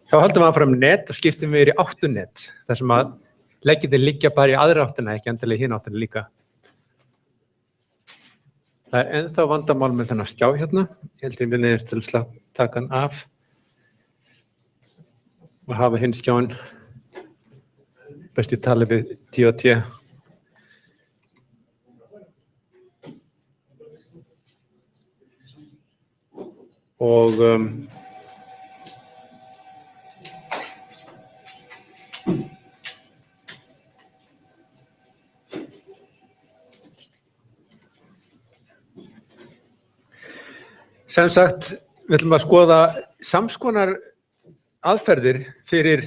Þá höldum við áfram net og skiptum við í 8 net, þar sem að leggirnir liggja bara í aðra áttina, ekki endilega í hina áttina líka. Það er ennþá vandamál með þennan skjá hérna. Ég held ég við neyðist til að taka hann af og hafa hinn skjáin best í tali við 10 og 10. Og sem sagt, við ætlum að skoða samskonar aðferðir fyrir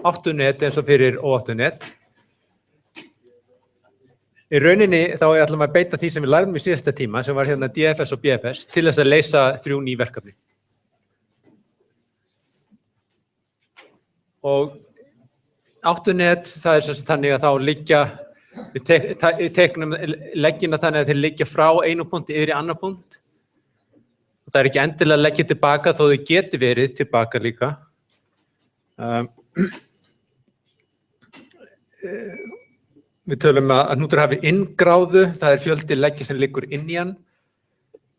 8 net eins og fyrir óáttu net. Í rauninni þá ætlum að beita því sem við lærðum í síðasta tíma, sem var hérna DFS og BFS, til þess að leysa 3 ný verkefni. Og 8 net, það er þannig að þá liggja, við teiknum leggina þannig að þeir liggja frá einum punkti yfir í annar punkt. Og það er ekki endilega að leggja tilbaka þó þau geti verið tilbaka líka. Við tölum að hnútur hafi inngráðu, það er fjöldi leggja sem liggur inn í hann.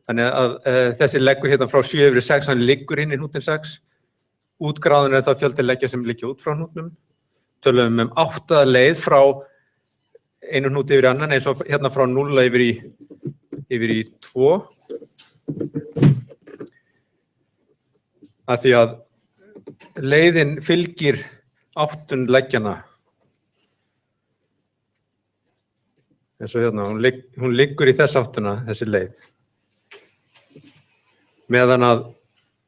Þannig að þessi leggur hérna frá 7 yfir í 6, hann liggur inn í hnútin 6. Útgráðun er það fjöldi leggja sem liggja út frá hnútnum. Tölum 8 leið frá einu hnúti yfir í annan, eins og hérna frá 0 yfir í 2. Af því að leiðin fylgir 8 leggjana. Eins og hérna, hún liggur í þess áttuna, þessi leið. Meðan að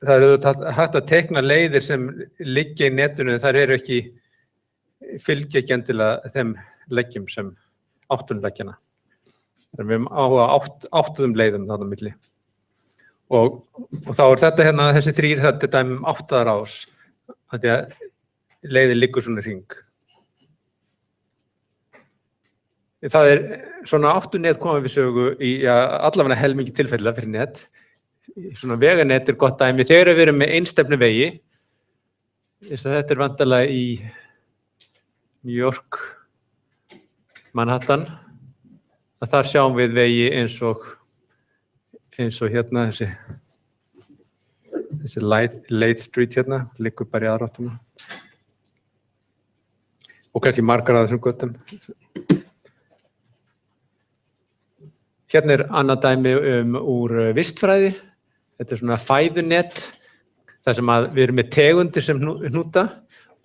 það er hægt að teikna leiðir sem liggja í netinu, þar eru ekki, fylgja ekki endilega þeim leggjum sem 8 leggjana. Þannig við á 8 leiðum þarna á milli. Og þá er þetta hérna, þessi 3, þetta er dæmi 8 rás, því að leiðin liggur svona í hring. Það er svona 8 net komið við sögu í allavega helmingi tilfella fyrir net. Svona veganet er gott dæmi. Þegar við erum með einstefnu vegi, þetta er vantarlega í New York, Manhattan, að þar sjáum við vegi eins og hérna þessi Late Street hérna, liggur bara í aðra áttuna. Og kannski margar af þessum götum. Hérna er annað dæmi úr vistfræði. Þetta er svona fæðunet, þar sem að við erum með tegundir sem hnúta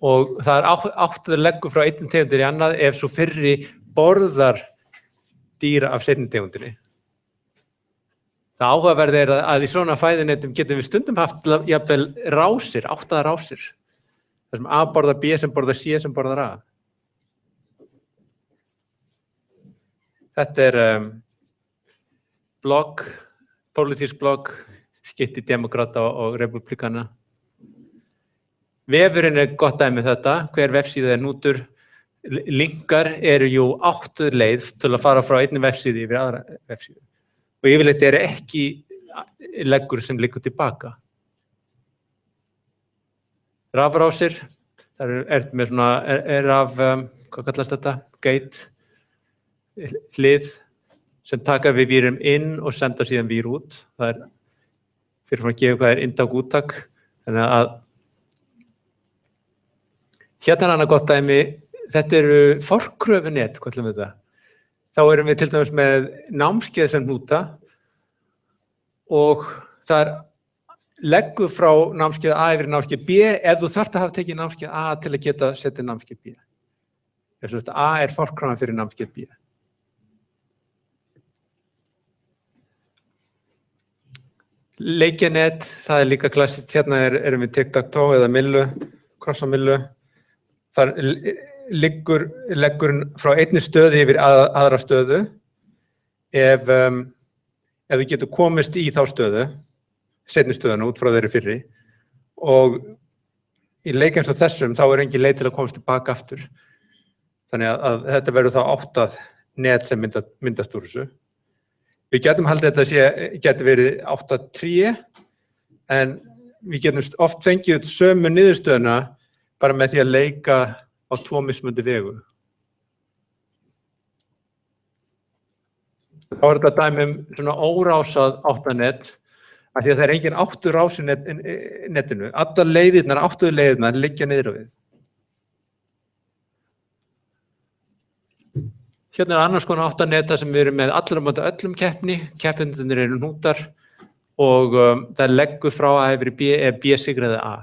og það er 8 leggur frá einni tegundir í annað ef svo fyrri borðar dýra af seinni tegundinni. Það áhugaverði er að í svona fæðunetum getum við stundum haft jafnvel rásir, 8 rásir. Það sem A borðar B sem borðar C sem borðar A. Þetta er blogg, pólitískt blogg, skipt í demókrata og repúblikana. Vefurinn er gott dæmi þetta, hver vefsíða er hnútur. Linkar eru jú 8 leið til að fara frá einni vefsíðu yfir aðra vefsíðu. Og yfirleitt eru ekki leggur sem liggur tilbaka. Rafrásir, það er með svona hvað kallast þetta? Gate, hlið, sem taka við vírum inn og senda síðan vír út. Það er fyrir að gefa hvað er inntak úttak. Þannig að hérna er annað gott dæmi, þetta eru forkröfunet, hvað ætlum við þetta? Þá erum við til dæmis með námskeið sem hnúta og það er leggur frá námskeið A yfir námskeið B ef þú þarft að hafa tekið námskeið A til að geta setja námskeið B. Ef svo A er forkröfan fyrir námskeið B. Leikjanet, það er líka klassískt, hérna erum við tic-tac-toe eða millu, kross á millu. Þar leggurinn frá einni stöðu yfir aðra stöðu ef þú getur komist í þá stöðu, seinni stöðuna út frá þeirri fyrri og í leik eins og þessum þá er engin leið til að komast tilbaka aftur. Þannig að þetta verður þá 8 net sem myndast úr þessu. Við getum haldið að þetta geti verið 8 tré, en við getum oft fengið sömu niðurstöðuna bara með því að leika á 2 mismunandi vegu. Þá þetta dæmi svona órásað áttanet, af því að það engin átturás í netinu. Allar leiðirnar, áttuðu leiðirnar liggja niður á við. Hérna annars konar áttaneta sem við erum með allar á móti öllum keppni. Keppendurnir eru hnútar og það leggur frá A yfir B ef B sigraði A.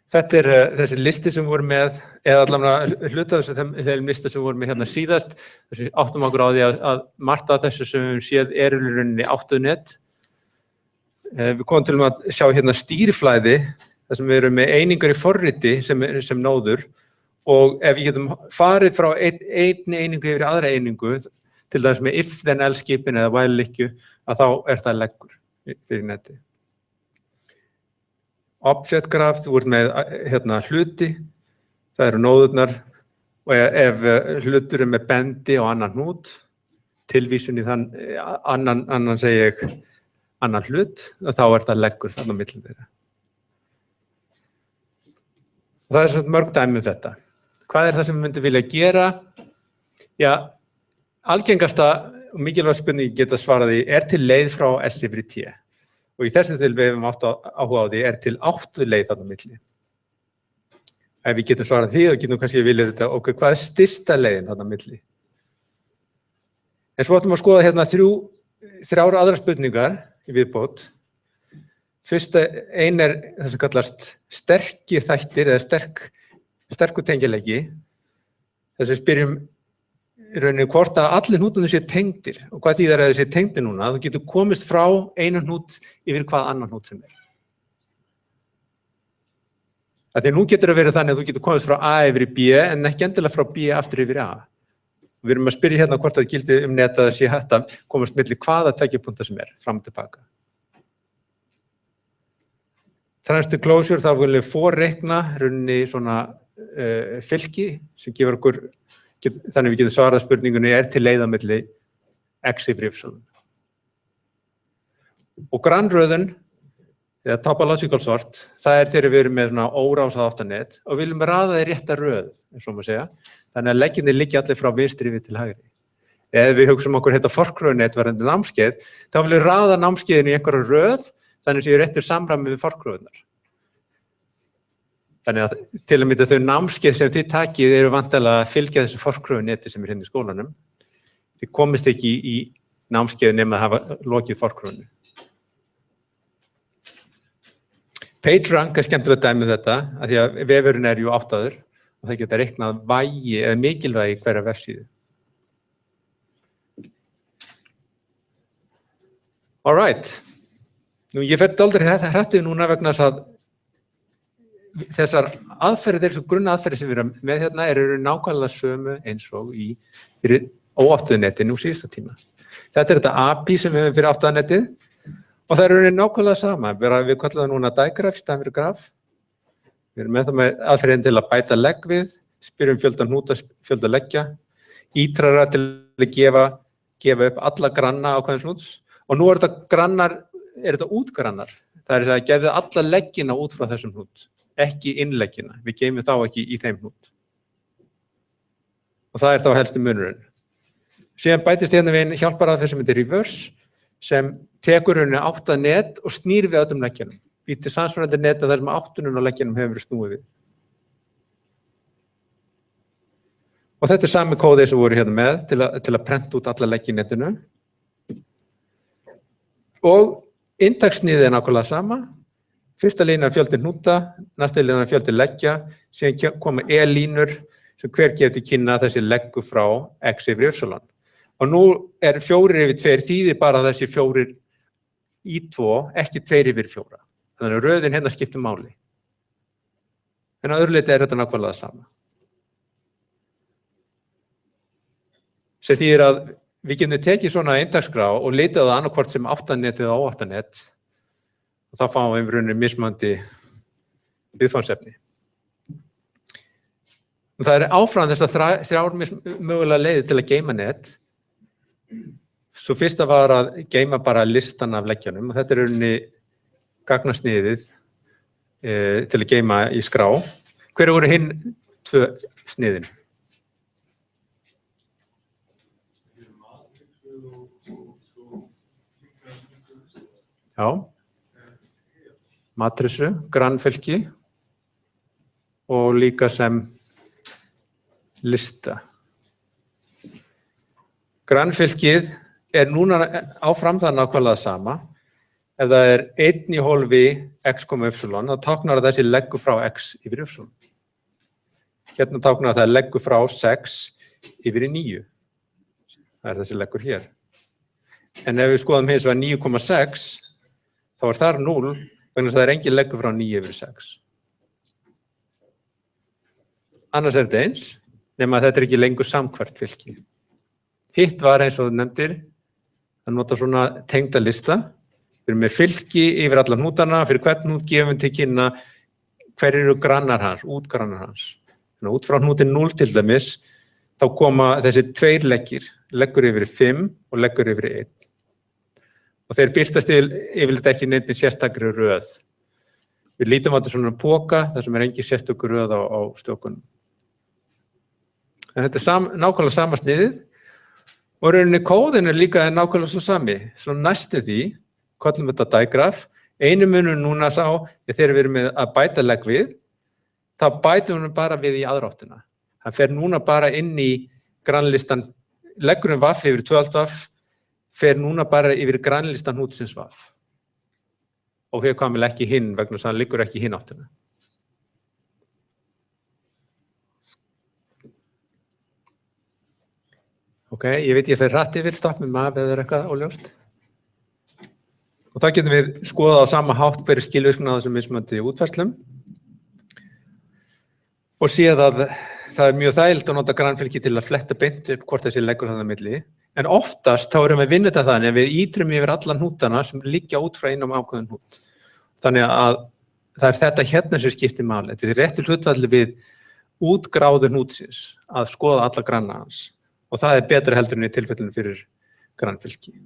Þetta þessi listi sem við vorum með, eða allavega hluta þeim lista sem við vorum með hérna síðast. Þessi áttum okkur á því að margt af þessu sem við séð í rauninni áttunet. Við komum til að sjá hérna stýriflæði, þar sem við erum með einingar í forriti sem nóður, og ef við getum farið frá einni einingu yfir aðra einingu, til dæmis með if then else skipin eða while likju, að þá það leggur fyrir neti. Object graph, þú ert með hérna hluti, það eru nóðurnar, og ef hlutur með bendi og annan hnút, tilvísun í þann, annan segi ég, annan hlut, þá það leggur þarna á milli þeirra. Það svona mörg dæmi þetta. Hvað það sem við myndum vilja gera? Já, algengasta og mikilvæg spurning geta svarað því til leið frá S yfir í T. Og í þessu til við hefum átt áhuga á því til áttu leið þarna á milli. Ef við getum svarað því, þá getum kannski viljað þetta, hvað stysta leiðin þarna á milli? En svo ætlum að skoða hérna þrjár aðrar spurningar í viðbót. Fyrsta ein það sem kallast sterkir þættir eða sterkur tengilegi. Þess að spyrjum í rauninni hvort að allir hnútunum sé tengdir og hvað þýðir að þeir sé tengdir núna. Þú getur komist frá einu hnút yfir hvað annan hnút sem Því nú getur það verið þannig að þú getur komist frá A yfir í B en ekki endilega frá B aftur yfir A. Við erum að spyrja hérna hvort það gildi net að það sé hægt að komast milli hvaða tveggjapunkta sem fram og tilbaka. Transfer closure, þá viljum við forreikna rauninni svona fylki sem gefur okkur, þannig við getum svarað spurningunni til leið á milli x yfir y. Og grannröðun, eða topological sort, það þegar við erum með svona órásað áttanet og viljum raða í rétta röð, eins og maður segja. Þannig að leggirnir liggja allir frá vinstri yfir til hægri. Ef við hugsum okkur forkröfunet varðandi námskeið, þá viljum við raða námskeiðinu í einhverja röð, þannig að séu réttur samræmi við forkröfunar. Þannig að til að mynda þau námskeið sem þið takið eru vantarlega að fylgja þessu forkröfuneti sem hérna í skólanum. Þið komist ekki í námskeið nema að hafa lokið forkröfunu. PageRank skemmtilegt dæmi þetta, af því að vefurinn jú áttaður og það geta reiknað vægi eða mikilvægi hverja vefsíðu. All right. Nú, ég fer dálítið hrættið núna vegna þess að þessar aðferðir, þessu grunnaðferðir sem við erum með hérna eru nákvæmlega sömu eins og fyrir óáttuðneti nú síðasta tíma. Þetta þetta API sem við hefum fyrir áttuðnetið og það eru nákvæmlega sama. Við kallum það núna digraph í staðinn fyrir graf. Við erum með það með aðferðin til að bæta legg við, spyrjum fjölda hnúta, fjölda leggja, ítrara til að gefa upp alla granna ákveðins hnúts. Og nú þetta útgrannar. Það að gefið alla leggina út frá þessum hnút, ekki innleggina. Við geymum þá ekki í þeim hnút. Og það þá helstu munurinn. Síðan bætist hérna við einn hjálparaðferð sem heitir reverse, sem tekur rauninni áttanet og snýr við öllum leggjanum. Býr til samsvarandi net þar sem áttunum á leggjanum hefur verið snúið við. Og þetta sami kóðið sem voru hérna með til að prenta út alla leggi í netinu. Og inntakssniðið nákvæmlega sama. Fyrsta línan fjöldi hnúta, næsta línan fjöldi leggja, síðan koma línur sem hver gefur til kynna þessi leggur frá x yfir y. Og nú 4 yfir 2 þýðir bara þessi 4 í 2, ekki 2 yfir 4. Þannig að röðin hérna skiptir máli. En að öðru leyti þetta nákvæmlega sama. Sem þýðir að við getum tekið svona inntaksskrá og leitað það annarkvort sem áttanet eða óáttanet og þá fáum við rauninni mismunandi viðfangsefni. Og það áfram þessar 3 mögulega leiðir til að geyma net. Svo fyrsta var að geyma bara listan af leggjanum og þetta er rauninni gagnasniðið til að geyma í skrá. Hver voru hinn 2 sniðin? Já, matrissu, grannfylki og líka sem lista. Grannfylkið er núna áfram það nákvæmlega sama. Ef það er 1 í hólfi x, y, þá táknar þessi leggur frá x yfir y. Hérna táknar það leggur frá 6 yfir í 9. Það er þessi leggur hér. En ef við skoðum hins vegar 9,6, þá er þar 0, vegna þess að það er engin leggur frá 9 yfir 6. Annars er þetta eins, nema að þetta er ekki lengur samhverft fylki. Hitt var eins og þú nefndir, að nota svona tengda lista. Við erum með fylki yfir alla hnútana, fyrir hvern hnút gefum við til kynna hverjir eru grannar hans, útgrannar hans. Þannig að út frá hnútin 0 til dæmis, þá koma þessi 2 leggir, leggur yfir 5 og leggur yfir 1. Og þeir birtast yfirleitt ekki neinni sérstakri röð. Við lítum á þetta svona póka, þar sem er engin sérstakur röð á stjókunum. En þetta er nákvæmlega sama sniðið og rauninni kóðin er líka nákvæmlega svo sami. Svo næstu því, kallum þetta digraf, einu munur núna sá, þegar við erum með að bæta legg við, þá bætum við bara við í aðráttina. Það fer núna bara inn í grannlistan, leggurinn vaff yfir 12 vaff, fer núna bara yfir grannlistan hnútsins vaff. Og hér komum við ekki hinn vegna þess að hann liggur ekki í hinn áttina. Ok, ég veit ég fer hratt yfir, stopp með maður eða eitthvað óljóst. Og þá getum við skoðað á sama hátt hver skilvirkni á þessum mismunandi útfærslum. Og séð að það er mjög þægilegt að nota grannfylki til að fletta beint upp hvort þessi leggur þarna á milli. En oftast þá erum við vinnið þetta þannig að við ítrum yfir alla hnútana sem liggja út frá einum ákveðin hnút. Þannig að það er þetta hérna sem skiptir máli. Þetta er réttur hlutfalli við útgráðu hnútsins að skoða alla granna hans. Og það er betra heldur en í tilfellinu fyrir grannfylki.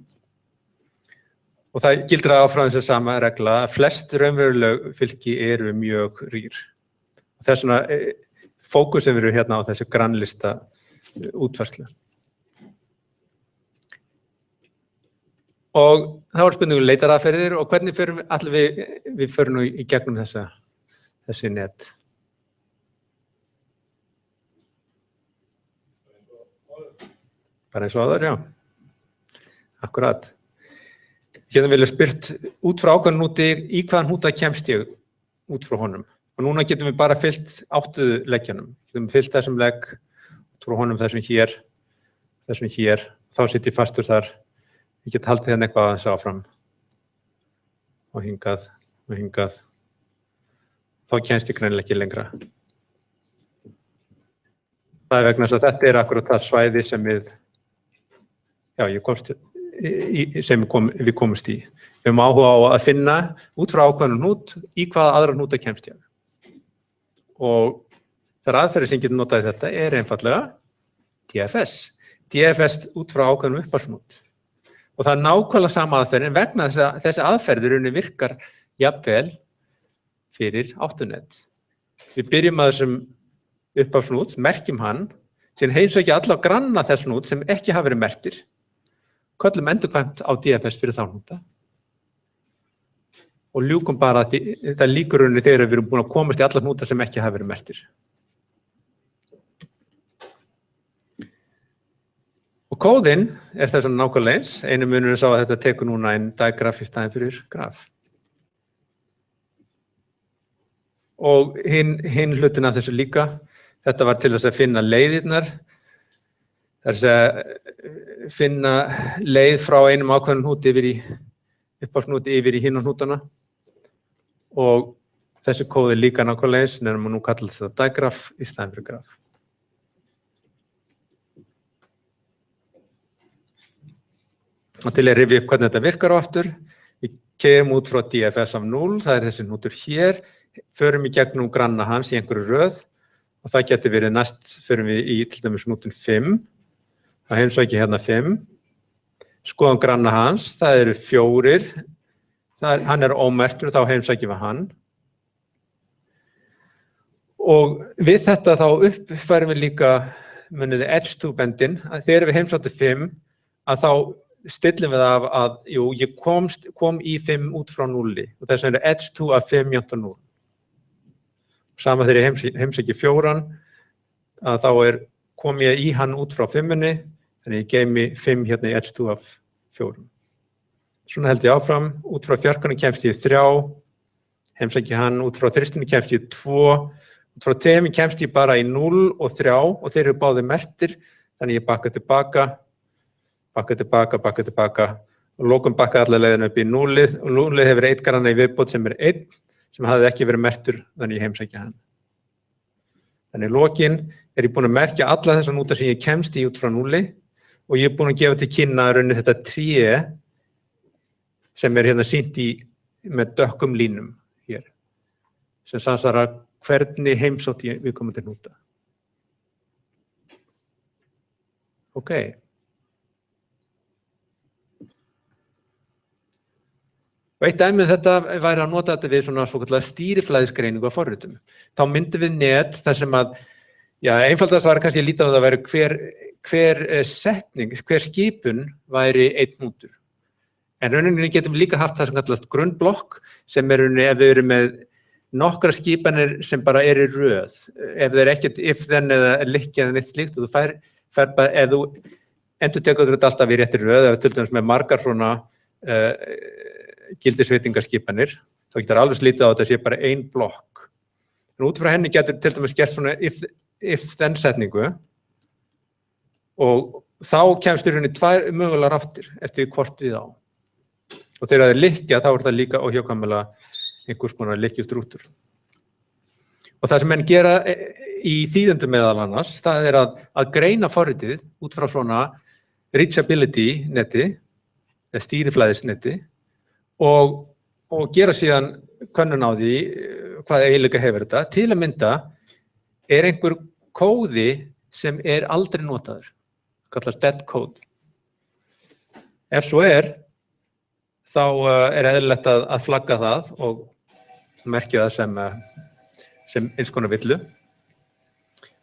Og það gildir áfram þessi sama regla að flest raunveruleg fylki eru mjög rýr. Og þess vegna fókusum við hérna á þessu grannlista útfærslu. Og þá er spurningum leitaraðferðir og hvernig förum við förum nú í gegnum þessi net. Bara eins og áður, já. Akkurat. Við getum vilja spurt út frá ákveðnum hnúti, í hvaðan hnúta kemst ég út frá honum. Og núna getum við bara fyllt 8 leggjanum. Við getum fyllt þessum legg, út frá honum þessum hér, þá sitt ég fastur þar. Ég get haldið hérna eitthvað aðeins áfram. Og hingað, og hingað. Þá kemst ég greinilega ekki lengra. Það er vegna þess að þetta er akkurat það svæði sem við við komumst í. Við höfum áhuga á að finna út frá ákveðnum hnút í hvaða aðra hnúta kemst ég. Og þær aðferðir sem getur notað í þetta er einfaldlega DFS. DFS út frá ákveðnum upphafshnút. Og það er nákvæmlega sama aðferðin vegna þess að þessi aðferðir virkar jafnvel fyrir áttunet. Við byrjum að þessum upphafshnút, merkjum hann, síðan heimsækja alla granna þess hnút sem ekki hafa verið merktir. Köllum endurkvæmt á DFS fyrir þá hnúta. Og ljúkum bara það líkur rauninni þegar við erum búin að komast í alla hnúta sem ekki hafa verið merktir. Og kóðinn er þess að nákvæmlega eins. Einu munurinn sá að þetta tekur núna einn digraf í staðinn fyrir graf. Og hinn hlutin af þessu líka, þetta var til þess að finna leiðirnar. Það er að finna leið frá einum ákveðnum hnúti upphafshnúti yfir í hinn á hnútana. Og þessi kóði líka nákvæmlega eins, nefnum að nú kalla þetta digraf í staðinn fyrir graf. Og til að rifja upp hvernig þetta virkar á aftur, við keyrum út frá DFS af 0, það er þessi hnútur hér, förum í gegnum granna hans í einhverju röð og það getur verið næst, förum við í til dæmis hnútin 5, það heimsækja hérna 5, skoðum granna hans, það eru 4, hann ómerktur, þá heimsækjum við hann. Og við þetta þá uppfærum við líka muniði edge-to-bendin, að þegar við heimsóttum 5, að þá stillum við af að, ég kom í 5 út frá 0 og þess vegna edge-to af 5 jöfn 0. Sama þegar ég heimsæki 4, að þá kom ég í hann út frá 5-unni, þannig ég geymi 5 hérna í edge-to af 4. Svona held ég áfram, út frá 4 kemst ég 3, heimsæki hann, út frá 3 kemst ég 2, út frá 2 kemst ég bara í 0 og 3 og þeir eru báðir merktir, þannig ég bakka tilbaka og lokum bakka allar leiðina upp í 0 og 0 hefur 1 granna í viðbót sem 1 sem hafði ekki verið merktur, þannig ég heimsæki hann. Þannig í lokin ég búin að merkja alla þessa núta sem ég kemst í út frá 0 og ég búin að gefa til kynna raunni þetta tré sem hérna sýnt með dökkum línum hér, sem samsvarar hvernig heimsótt við komum til núta. Ok. Og eitt dæmi þetta væri að nota þetta við svona svokallaða stýriflæðisgreiningu á forritum. Þá myndum við net þar sem að, einfaldast var kannski að líta á það að væri hver setning, hver skipun væri einn nútur. En rauninni getum við líka haft það sem kallast grunnblokk sem rauninni ef við erum með nokkra skipanir sem bara í röð. Ef það ekkert if then eða likki eða neitt slíkt og þú fær bara, ef þú endurtekur þetta alltaf í réttri röð, ef við til dæmis með margar svona gildisveitingaskipanir, þá getur alveg slítið á þetta sé bara ein blokk. En út frá henni getur til dæmis gert svona if then setningu og þá kemst í rauninni 2 mögulegar áttir eftir hvort við á. Og þegar það likkja, þá það líka óhjákvæmilega einhvers konar lykkjustrúttur. Og það sem menn gera í þýðendum meðal annars, það að greina forritið út frá svona reachability neti, eða stýriflæðisneti og gera síðan könnun á því hvað eiginleika hefur þetta. Til að mynda einhver kóði sem aldrei notaður, kallast dead code. Ef svo þá eðlilegt að flagga það og merkja það sem eins konar villu.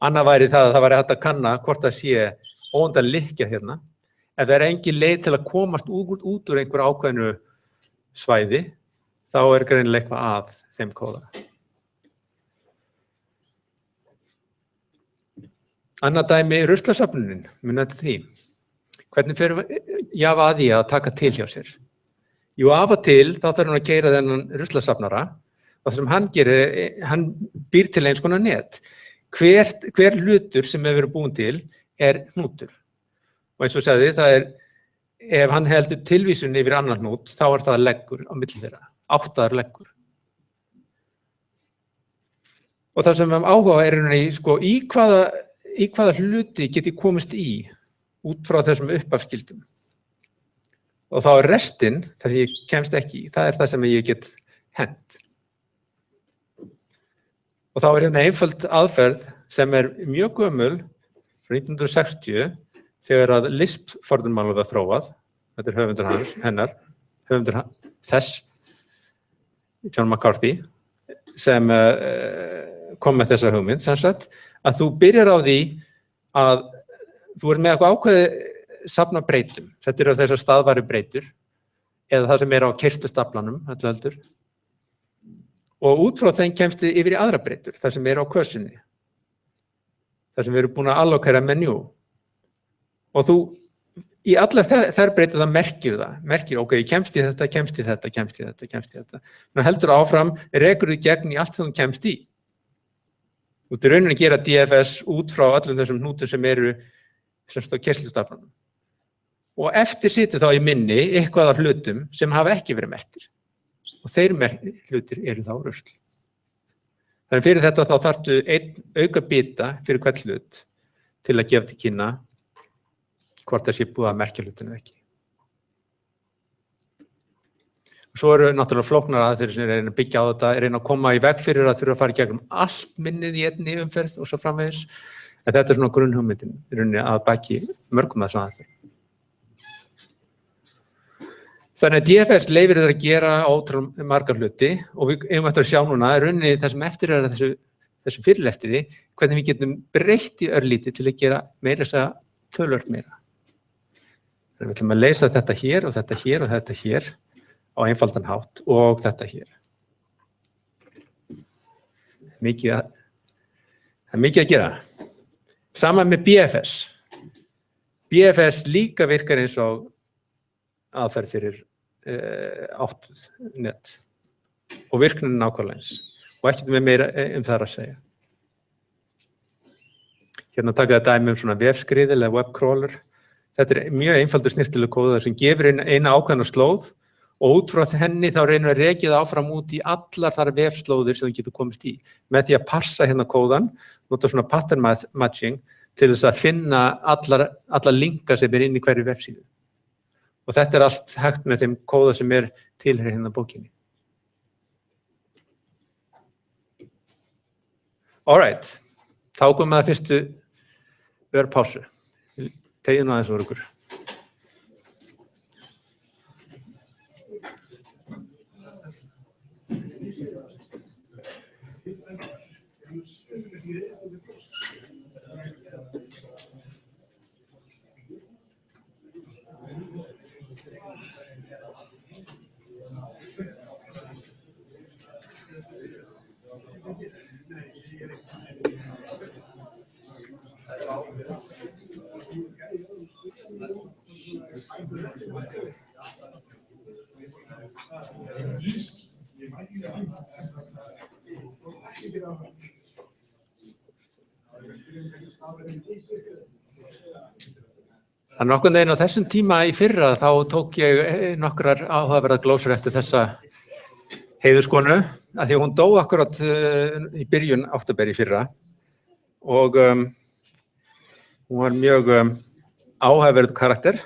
Annað væri það að það væri hægt að kanna hvort það sé óndan lykkja hérna. Ef það engin leið til að komast út úr einhver ákveðnu svæði, þá greinilega eitthvað að þeim kóða. Annað dæmi ruslasafnunin, munið því. Hvernig fer Java að því að taka til hjá sér? Jú, af og til þá þarf hann að keyra þennan ruslasafnara og það sem hann gerir, hann býr til eins konar net. Hver hlutur sem hefur verið búin til hnútur. Og eins og sagði, það ef hann heldur tilvísun yfir annan hnút, þá það leggur á milli þeirra, 8 leggur. Og það sem við áhuga í hvaða hluti get ég komist í út frá þessum uppafskildum. Og þá restin, þar sem ég kemst ekki í, það það sem ég get hent. Og þá hérna einföld aðferð sem mjög gömul, frá 1960, þegar að Lisp-forðunmál var þróað, þetta höfundur höfundur þess, John McCarthy, sem kom með þessa hugmynd, sem sagt, að þú byrjar á því að þú með eitthvað ákveðið safna breytum. Þetta þessar staðværu breytur, eða það sem á keyrslustaflanum, heldur. Og út frá þeim kemst þið yfir í aðra breytur, það sem á kössinni. Það sem við erum búin að allokera menjú. Og þú, í allar þær breytur það merkir, ok, ég kemst í þetta. Ná heldur áfram, rekur þið gegn í allt sem þú kemst í. Þú ert í rauninni að gera DFS út frá öllum þessum hnútum sem semst á keyrslustaflanum. Og eftir situr þá í minni eitthvað af hlutum sem hafa ekki verið merktir. Og þeir hlutir þá rusl. Þannig fyrir þetta þá þarftu einn auka bita fyrir hvern hlut til að gefa til kynna hvort það sé búið að merkja hlutinu ekki. Og svo náttúrulega flóknar aðferðir sem reyna að byggja á þetta, reyna að koma í veg fyrir að þurfa að fara í gegnum allt minnið í einni umferð og svo framvegis. En þetta svona grunnhugmyndin, í rauninni að baki mörgum þessum aðferðum. Þannig að DFS leyfir þér að gera ótrúlega margar hluti og við eigum eftir að sjá núna rauninni það sem eftir er þessu fyrirlestri, hvernig við getum breytt í örlítið til að gera meira þess að töluvert meira. Þannig við ætlum að leysa þetta hér og þetta hér og þetta hér á einfaldan hátt og þetta hér. Það er mikið að gera. Sama með BFS. BFS líka virkar eins og aðferð fyrir áttuð net og virknin nákvæmlega eins og ekkert með meira það að segja. Hérna taka þetta dæmi svona vefskrið eða webcrawler. Þetta er mjög einfaldur snyrtilegur kóður sem gefur eina ákveðna slóð og út frá henni þá reynir að rekja það áfram út í allar þar vefslóðir sem þú getur komist í. Með því að passa hérna kóðan, nota svona pattern matching til þess að finna alla linka sem inn í hverju vefsíðu. Og þetta er allt hægt með þeim kóða sem tilheyrir hérna bókinni. Alright, þá komum við að fyrstu örpásu. Tegið nú aðeins úr ykkur. Nokkurn veginn á þessum tíma í fyrra þá tók ég nokkrar áhugaverðar glósur eftir þessa heiðurskonu af því að hún dó akkurat í byrjun október í fyrra og hún var mjög áhugaverður karakter,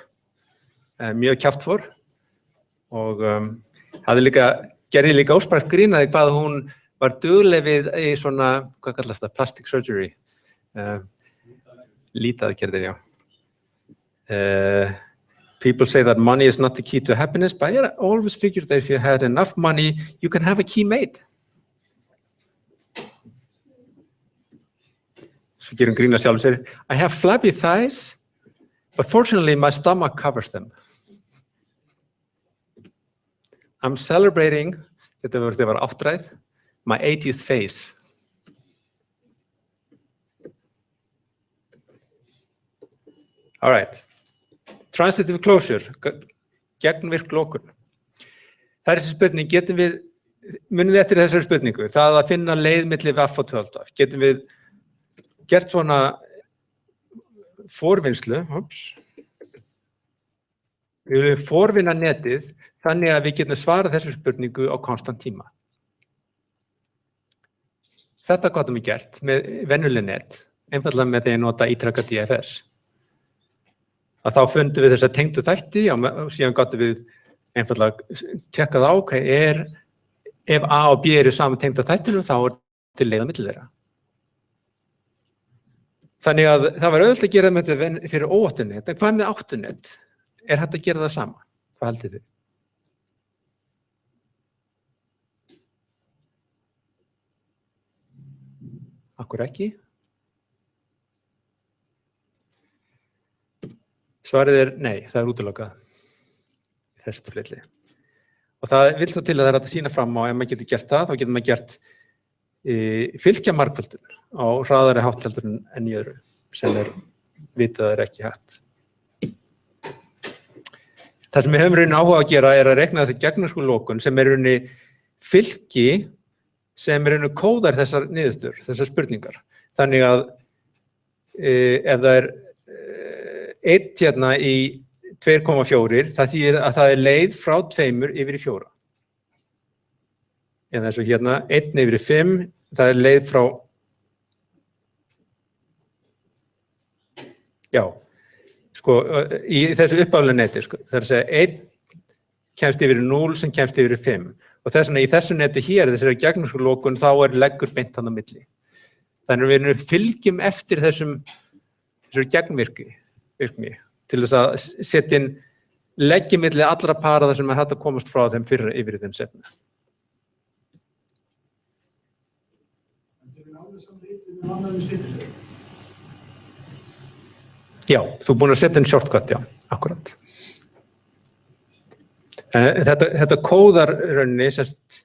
mjög kjaftfor og gerði líka óspart grín að hvað hún var dugleg við í svona, hvað kallast það, plastic surgery, lítaðgerðir, já. People say that money is not the key to happiness, but I always figured that if you had enough money, you can have a key made. Svo gerum grín að sjálfum sér. I have flabby thighs, but fortunately my stomach covers them. I'm celebrating, þetta var áttræð, my 80th face. All right. Transitive closure, gegnvirk lokun. Það er þessi spurning, getum við, munið eftir þessari spurningu, það að finna leið milli VF og 12. Getum við gert svona forvinnslu, við viljum forvinna netið þannig að við getum svarað þessu spurningu á konstant tíma. Þetta gátum við gert með venjuleg net, einfaldlega með því að nota ítrekka DFS. Að þá fundum við þessa tengdu þætti og síðan gátum við einfaldlega tjekkað á ef A og B eru saman tengda þættinu þá til leið á milli þeirra. Þannig að það var auðvitað að gera með þetta fyrir óáttunet, en hvað með áttunet? Er hægt að gera það sama? Hvað haldið þið? Akkur ekki? Svarið er nei, það er útilokað í þessu tilfelli. Og það vill þá til að það er hægt að sýna fram á ef maður getur gert það, þá getur maður gert fylgja margföldun á hraðari hátt heldur en í öðru, sem vitað er ekki hægt. Það sem við höfum rauninni áhuga að gera er að reikna þessi gegnvirku lokun sem er rauninni fylgi sem er rauninni kóðar þessar niðurstöður, þessar spurningar. Þannig að ef það er 1 hérna í 2,4, það þýðir að það er leið frá 2 yfir í 4. En þessu hérna 1 yfir í 5, það er leið frá, já, sko, í þessu uppálega neti, sko, það er að segja 1 kemst yfir í 0 sem kemst yfir í 5. Og þess vegna í þessu neti hér, þessari gegnvirku lokun, þá er leggur beint þarna á milli. Þannig að við fylgjum eftir þessari gegnvirkni til þess að setja inn leggi milli allra para þar sem hægt að komast frá þeim fyrra yfir í þeim seinna. Já, þú er búin að setja inn shortcut, já, akkurat. Þetta kóðar rauninni, semst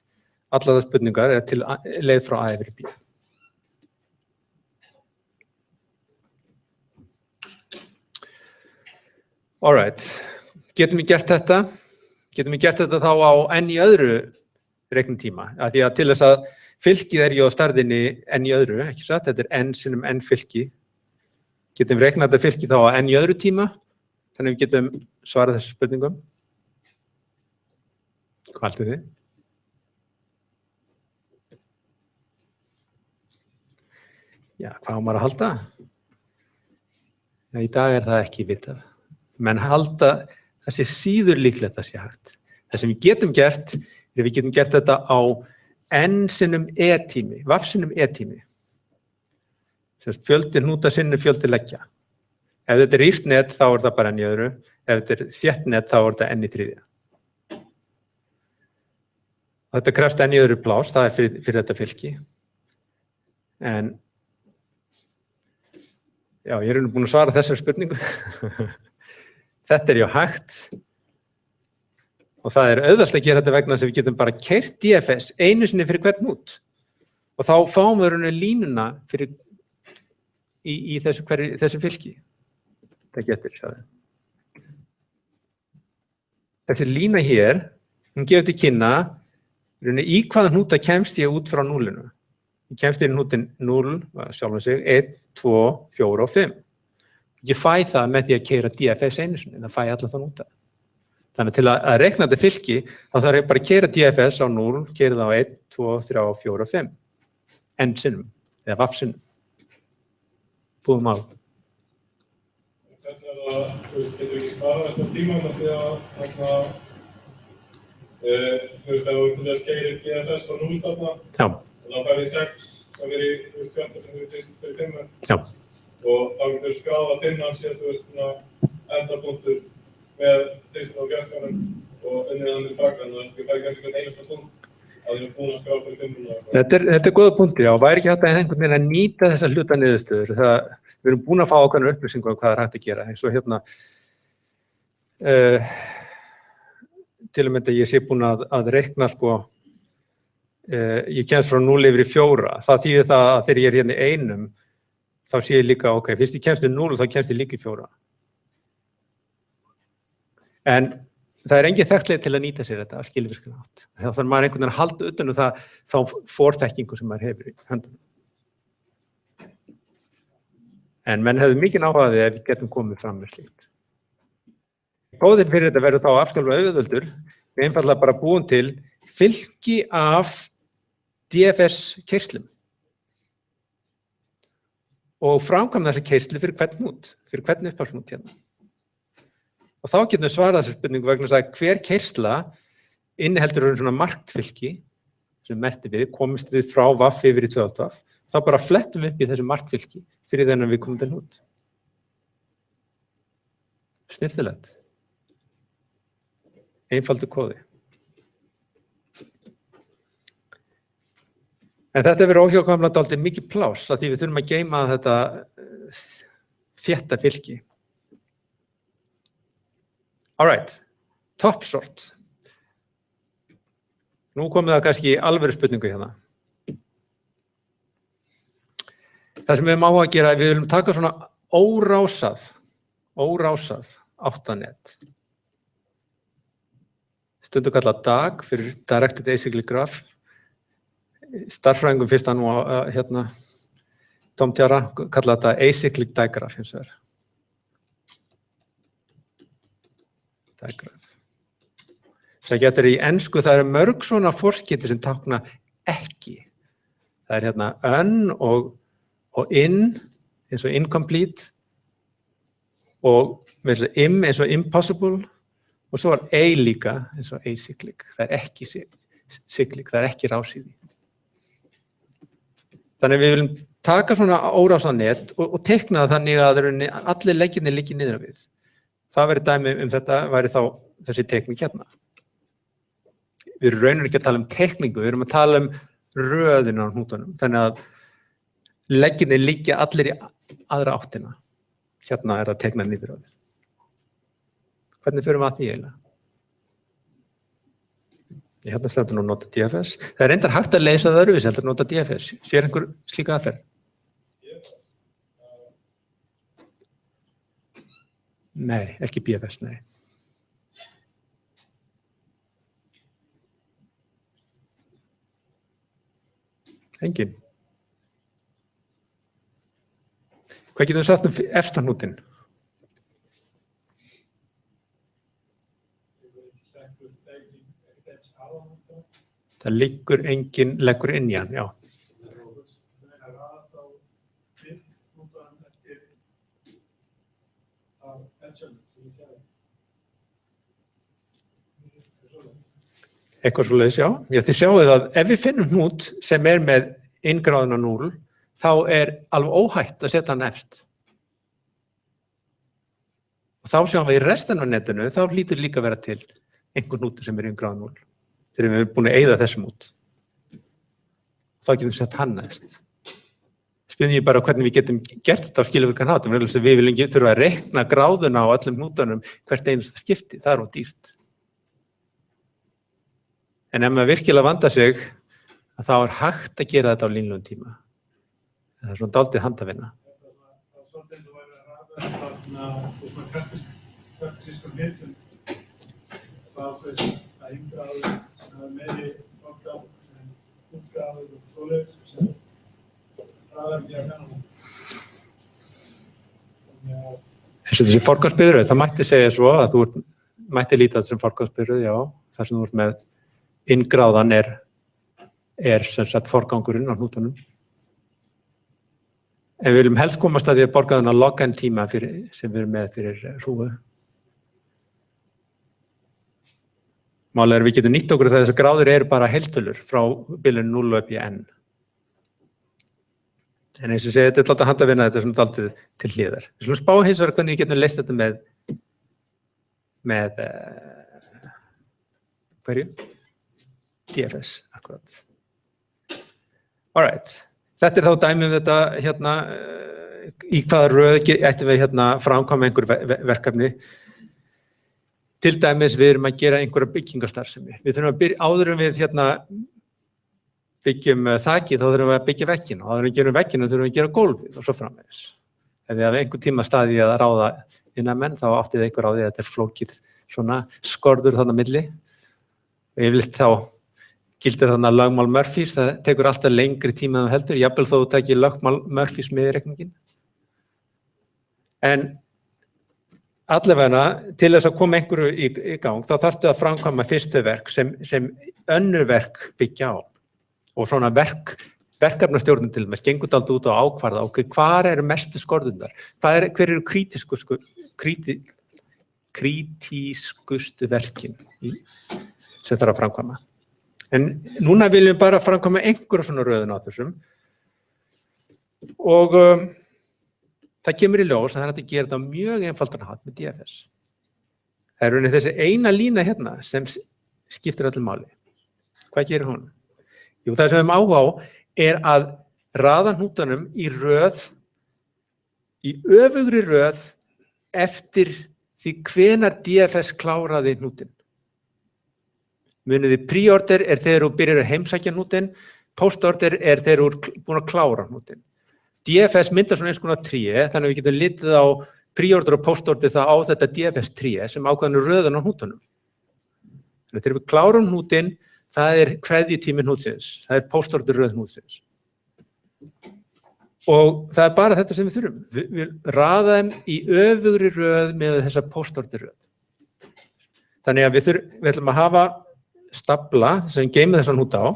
allar það spurningar, til leið frá A yfir í B. All right, getum við gert þetta? Getum við gert þetta þá á n í öðru reiknitíma? Því að til þess að fylkið á stærðinni n í öðru, ekki satt? Þetta n sinnum n fylki. Getum við reiknað þetta fylki þá á n í öðru tíma? Þannig við getum svarað þessu spurningum. Hvað haldið þið? Já, hvað á maður að halda? Já, í dag það ekki vitað. Menn halda þessi síður líklegt að sé hægt. Það sem við getum gert, við getum gert þetta á n sinnum e-tími, vaff sinnum e-tími. Fjöldi hnúta sinnum fjöldi leggja. Ef þetta rýrt net, þá það bara n í öðru. Ef þetta þétt net, þá þetta n í þriðja. Og þetta krefst n í öðru plás, það fyrir þetta fylki. En, já, ég búin að svara þessari spurningu. Þetta já hægt og það auðvelt að gera þetta vegna þess að við getum bara keyrt DFS einu sinni fyrir hvern hnút og þá fáum við línuna fyrir í þessu fylki. Það getur, sjáðu. Þessi lína hér, hún gefur til kynna í hvaða hnúta kemst ég út frá núlinu. Ég kemst í hnútin 0, sjálfum sig, 1, 2, 4 og 5. Ég fæ það með því að keyra DFS einu sinni, það fæ ég alla þá núta. Þannig til að reikna þetta fylki, þá þarf ég bara að keyra DFS á 0, keyra það á 1, 2, 3, 4 og 5. N sinnum, eða vaff sinnum. Búðum á. Þetta getur við ekki sparað þessum tíma með því að ef þú keyrir DFS á 0 þarna, og þá fær ég 6 sem í 14 sem fyrir 5. Já. Og þá getur skráð að finna sér, endapunktur með þrýst á gjöfnum og unnið hann tilbaka, þannig að við færum ekki hvern einasta punkt að við erum búin að skrá fyrir 5. Þetta góða punktur, já, væri ekki hægt að einhvern veginn að nýta þessa hluta niðurstöður. Við erum búin að fá ákveðnar upplýsingar hvað hægt að gera, eins og hérna, til og með þetta ég sé búin að reikna, ég kemst frá 0 yfir í 4, það þýðir það að þegar ég hérna í einum, þá sé ég líka, ok, fyrst ég kemst í 0, þá kemst ég líka í 4. En það engin þekkt leið til að nýta sér þetta af skilvirkni hátt. Þá þarf maður einhvern veginn að halda utan það þá forþekkingu sem maður hefur í höndunum. En menn hefðu mikinn áhuga á því ef við getum komið fram með slíkt. Góðinn fyrir þetta verður þá afskaplega auðveldur, við einfaldlega bara búum til fylki af DFS keyslum. Og framkvæmum þessi keyslu fyrir hvern hnút, fyrir hvern upphafshnút hérna. Og þá getum við svarað þessu spurningu vegna þess að hver keysla inniheldur svona margt fylki sem merkti við, komist við frá vaff yfir í 2 vaff, þá bara flettum við upp í þessu margt fylki fyrir þennan við komum til hnút. Snyrtilegt. Einfaldur kóði. En þetta verður óhjákvæmilega dálítið mikið pláss af því við þurfum að geyma þetta þétta fylki. All right, top sort. Nú komið það kannski alvöru spurningu hérna. Það sem við höfum á að gera, við viljum taka svona órásað áttanet. Stundum kallað DAG fyrir Directed Acyclic Graph. Starffræðingum fyrst hann hérna Tom Tjara kalla þetta acyclic digraph hins vegar. Digraph. Það getur í ensku, það mörg svona forskeyti sem tákna ekki. Það hérna un og in eins og incomplete og im eins og impossible og svo a líka eins og acyclic. Það ekki cyclic, það ekki rásíði. Þannig við viljum taka svona órásað net og teikna það þannig að allir leggirnir liggi niður við. það væri dæmi þetta væri þá þessi teikning hérna. Við erum rauninni ekki að tala teikningu, við erum að tala röðina á hnútunum. Þannig að leggirnir liggja allir í aðra áttina. Hérna það teiknað niður röðið. Hvernig förum við að því eiginlega? Hérna stendur nú nota DFS. Það reyndar hægt að leysa það öðruvísi heldur en nota DFS. Sér einhver slíka aðferð? Nei, ekki BFS, nei. Engin. Hvað getum við sagt efsta hnútinn? Það leggur inn í hann, já. Eitthvað svoleiðis, já. Þið sjáið að ef við finnum hnút sem með inngráðuna 0, þá alveg óhætt að setja hann efst. Og þá sjáum við í restina af netinu, þá hlýtur líka að vera til einhver hnútur sem inngráðuna 0. Þegar við erum búin að eyða þessum út. Þá getum við sett hann efst. Spyrum ég bara hvernig við getum gert þetta á skilvirkan hátt. Við viljum þurfa að reikna gráðuna á öllum hnútunum hvert einasta skipti. Það of dýrt. En ef maður virkilega vandar sig, þá hægt að gera þetta á línlegum tíma. Það svona dálítið handavinna. Það svolítið eins og væri að ræða praktískum hitum. Það inngráður sem meiri okkar, útgáður og svoleiðis sem ræðar ekki að fennan. Eins og þessi forgangsbyrðröð, það mætti segja svo að þú mætti líta þetta sem forgangsbyrðröð, já, þar sem þú ert með inngráðan sem sagt forgangurinn á hnútunum. En við viljum helst komast að því að borga þennan login tíma sem við erum með fyrir hrúfu. Málið við getum nýtt okkur þegar þessar gráður bara heiltölur frá bilinu 0 upp í n. En eins og segja, þetta láta handavinna þetta sem dálítið til hliðar. Við slúum spá hins vegar hvernig við getum leyst þetta með hverju? DFS, akkurat. Alright. Þetta þá dæmi þetta hérna, í hvaða röð ættum við framkvæma einhver verkefni. Til dæmis við erum að gera einhverja byggingarstarfsemi. Við þurfum að áður en við byggjum þakið, þá þurfum við að byggja vegginn. Og áður en við gerum vegginn, þá þurfum við að gera gólfið og svo framvegis. Ef við hafum einhver tíma staðið að ráða innamenn, þá áttið einhver á því að þetta flókið svona skorður þarna milli. Og yfirleitt þá gildir þarna lögmál Murphys, það tekur alltaf lengri tíma en heldur, jafnvel þó þú takir lögmál Murphys með í reikningin. En allavega, til þess að koma einhverju í gang, þá þarftu að framkvæma fyrstu verk sem önnur verk byggja á. Og svona verkefnastjórnin til þess, gengur dálítið út á ákvarða, hvar eru mestu skorðurnar? Hver eru krítískustu verkin sem þarf að framkvæma? En núna viljum við bara framkvæma einhverju svona röðun á þessum. Og það kemur í ljós að það er hægt að gera þetta mjög einfaldan hátt með DFS. Það er rauninni þessi eina lína hérna sem skiptir öllu máli. Hvað gerir hún? Jú, það sem við höfum áhuga á að raða hnútunum í öfugri röð eftir því hvenær DFS kláraði hnútinn. Munið þið pre-order þegar þú byrjar að heimsækja hnútinn, post-order þegar þú ert búin að klára hnútinn. DFS myndar svona eins konar tré, þannig að við getum litið á pre-order og post-order það á þetta DFS tré sem ákveðinu röðun á hnútunum. Þannig að þegar við klárum hnútinn, það kveðjutími hnútsins, það post-order röð hnútsins. Og það bara þetta sem við þurfum. Við raðum í öfugri röð með þessa post-order röð. Þannig að við ætlum að hafa stafla sem geymir þessan hnúta á,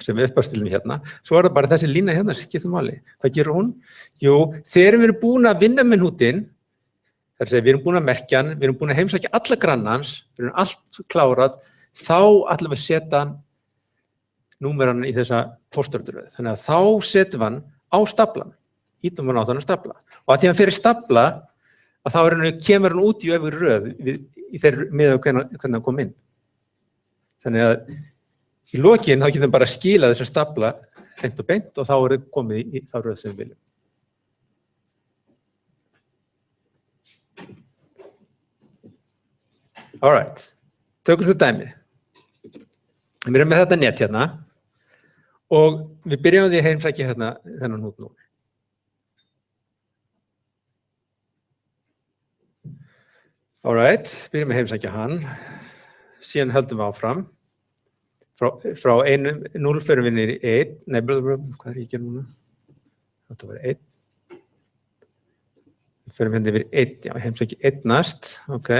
sem við uppastilum hérna, svo það bara þessi lína hérna sem skiptir máli. Hvað gerur hún? Jú, þegar við erum búin að vinna með hnútinn, þar segir við erum búin að merkja hann, við erum búin að heimsækja alla grannans, við erum allt klárað, þá ætlum við að setja númeran í þessa póstorðuröð. Þannig að þá setjum við hann á staflan, ítum hann á þannig stafla. Og að því hann fyrir stafla, að þá kemur hann út í öfugri röð í þeirri miðað hvernig hann kom inn. Þannig að í lokin þá getum við bara skilað þessa stafla hreint og beint og þá komið í þá röð sem við viljum. Alright, tökum svo dæmið. Við erum með þetta net hérna og við byrjum því að heimsækja hérna þennan hnút 0. Alright, byrjum að heimsækja hann, síðan höldum við áfram. Frá 0 förum við niður í 1, nei, hvað ég gera núna? Þetta var 1. Við förum hérna yfir 1, já, heimsækja 1 næst, ok.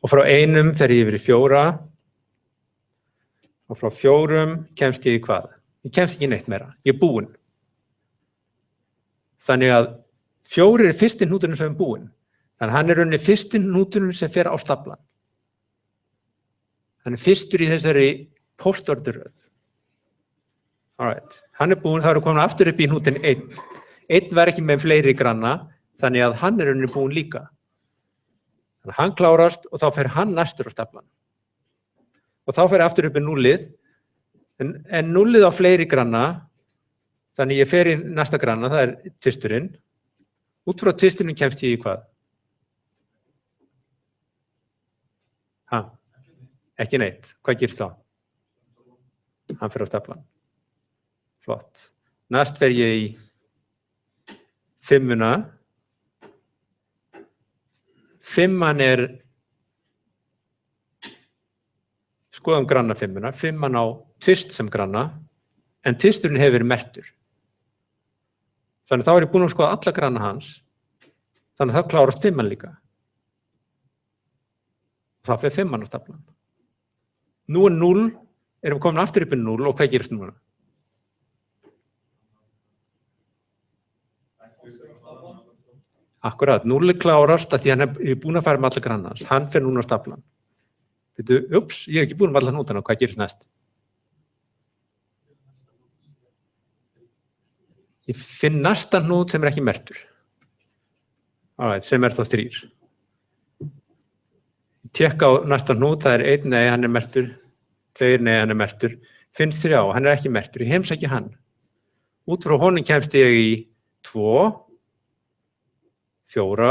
Og frá 1 fer ég yfir í 4. Og frá 4 kemst ég í hvað? Ég kemst ekki neitt meira, ég búinn. Þannig að 4 fyrsti hnúturinn sem búinn. Þannig að hann rauninni fyrsti hnúturinn sem fer á staflan. Hann fyrstur í þessari póstorderröð. Alright, hann búinn, þá komin aftur upp í hnútinn 1. 1 var ekki með fleiri granna, þannig að hann rauninni búinn líka. Þannig að hann klárast og þá fer hann næstur á staflan. Og þá fer aftur upp í 0-ið, en 0-ið á fleiri granna, þannig ég fer í næsta granna, það tvisturinn. Út frá tvisturinn kemst ég í hvað? Ekki neitt. Hvað gerst þá? Hann fer á staflan. Flott. Næst fer ég í 5-una. 5-an skoðum granna 5-una. 5-an á tvist sem granna, en tvisturinn hefur verið merktur. Þannig þá ég búinn að skoða alla granna hans, þannig að þá klárast 5-an líka. Þá fer 5-an á staflan. Nú 0, erum við komin aftur upp í 0 og hvað gerist núna? Akkurat, 0 klárast að því hann búinn að fara með alla granna hans. Hann fer núna á staflan. Ups, ég ekki búinn með alla hnútana, hvað gerist næst? Ég finn næsta hnút sem ekki merktur. Alright, sem þá 3. Ég tekka á næsta hnút, það 1, nei, hann merktur. 2, nei, hann merktur. Finn 3, hann ekki merktur. Ég heimsæki hann. Út frá honum kemst ég í 2, 4,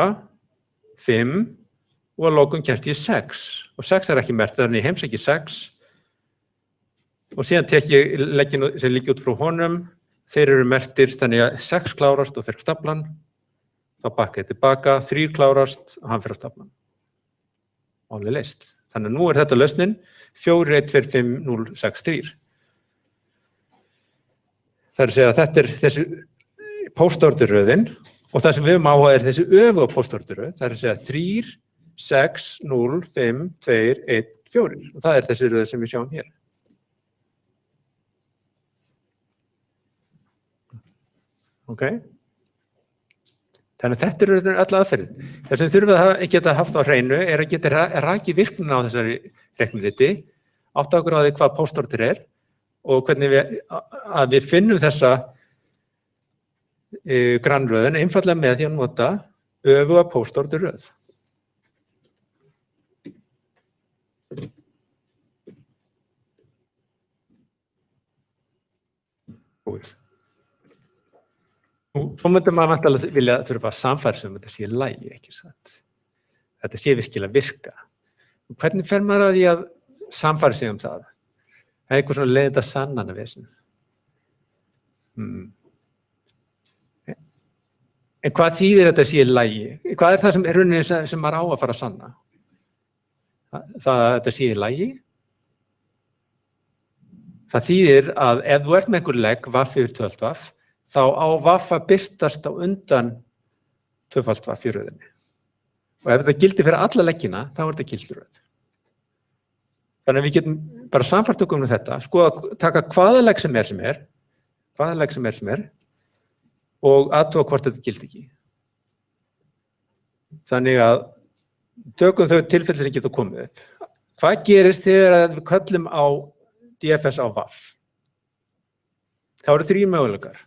5 og að lokum kemst ég í 6. Og 6 ekki merktur, þannig ég heimsæki 6. Og síðan tek ég leggin sem liggi út frá honum. Þeir eru merktir, þannig að 6 klárast og fer á staflan. Þá bakka ég tilbaka, 3 klárast og hann fer á staflan. Alveg leyst. Þannig að nú þetta lausnin 4, 1, 2, 5, 0, 6, 3. Það að segja að þetta þessi póstorderröðin og það sem við höfum áhuga þessi öfuga póstorderröð. Það að segja 3, 6, 0, 5, 2, 1, 4. Og það þessi röð sem við sjáum hér. Ok? Þannig að þetta eru öll aðferðin. Það sem þurfum að geta haft á hreinu að geta rakið virknina á þessari reikniriti, átta okkur á því hvað póstorder og hvernig við finnum þessa grannröðin einfaldlega með því að nota öfuga póstorderröð. Svo myndum maður vantilega vilja þurfa að samfæra sem þetta sé í lagi, ekki satt. Þetta sé virkilega virka. Hvernig fer maður að því að samfæra sig það? Það eitthvað svona leiðinda sannana vesen. En hvað þýðir þetta sé í lagi? Hvað það sem rauninni sem maður á að fara að sanna? Það að þetta sé í lagi? Það þýðir að ef þú ert með einhver legg, vaff yfir 12 þá á vaff að birtast á undan 2 vaff í röðinni. Og ef þetta gildir fyrir alla leggina, þá þetta gildir röð. Þannig að við getum bara samfært okkur um þetta, taka hvaða legg sem er, og athuga hvort þetta gildi ekki. Þannig að tökum þau tilfelli sem geta komið upp. Hvað gerist þegar við köllum á DFS á vaff? Það eru 3 möguleikar.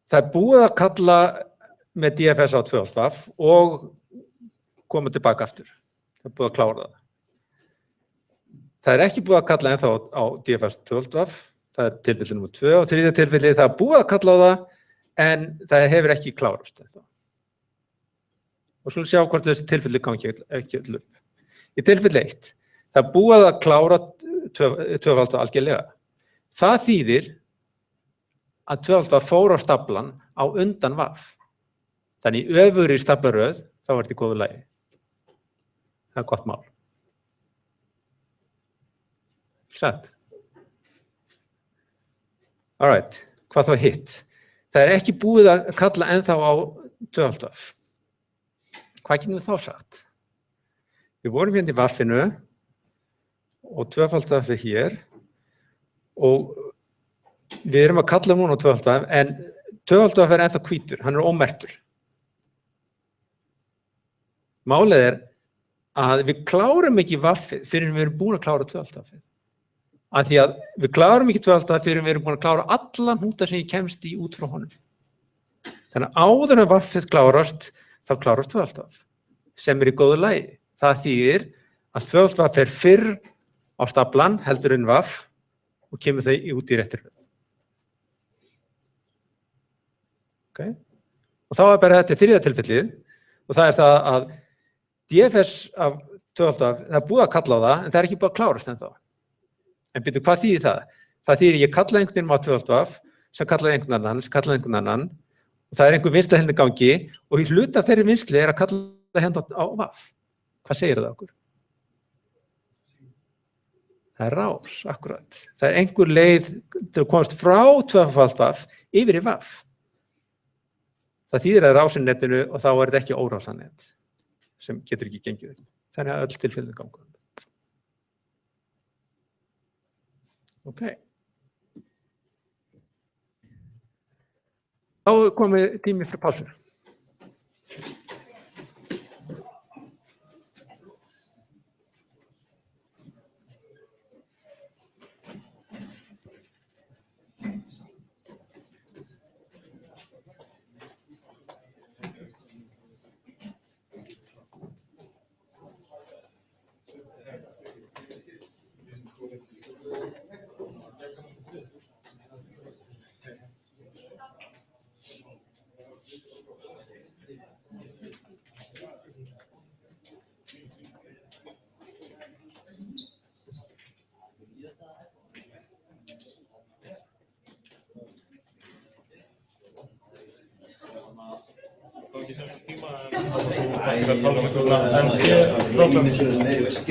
Það búið að kalla með DFS á 2V og koma tilbaka aftur. Það búið að klára það. Það ekki búið að kalla ennþá á DFS 2V, það tilfelli nr. 2 og 3. tilfelli, það búið að kalla á það, en það hefur ekki klárast ennþá. Og skulum sjá hvort þessi tilfelli gangi ekki öll upp. Í tilfelli 1, það búið að klára 2V algjörlega. Það þýðir að 2V fór á staflan á undan VAF. Þannig í öfugri staflaröð, þá er þetta í góðu lagi. Það gott mál. Sætt. All right, hvað þá hitt? Það ekki búið að kalla ennþá á 2V. Hvað getum við þá sagt? Við vorum hérna í VAF-inu og 2V er hér og við erum að kalla núna á 2V, en 2V er ennþá hvítur, hann er ómerktur. Málið er að við klárum ekki VAF-ið fyrir við erum búin að klára 2V. Af því að við klárum ekki 2V fyrir við erum búin að klára alla hnúta sem ég kemst í út frá honum. Þannig að áður en VAF-ið klárast, þá klárast 2V, sem er í góðu lagi. Það þýðir að 2V fer fyrr á staflan heldur en VAF og kemur þau út í réttir röð. Okay. Og þá er bara þetta 3. tilfellið og það er það að DFS af 2V, það er búið að kalla á það, en það er ekki búið að klárast ennþá. En byrju, hvað þýðir það? Það þýðir ég kallaði einhvern veginn á 2V, sem kallaði einhvern annan, og það er einhver vinnsla í gangi, og í hluta þeirri vinnslu er að kalla hérna á VAF. Hvað segir það okkur? Það er rás, akkurat. Það er einhver leið til að komast frá 2V yfir í VAF. Það þýðir að rásinnetinu og þá er þetta ekki órásannet sem getur ekki gengið upp. Þannig að öll tilfellin ganga. Ok. Þá komið tími fyrir pásu.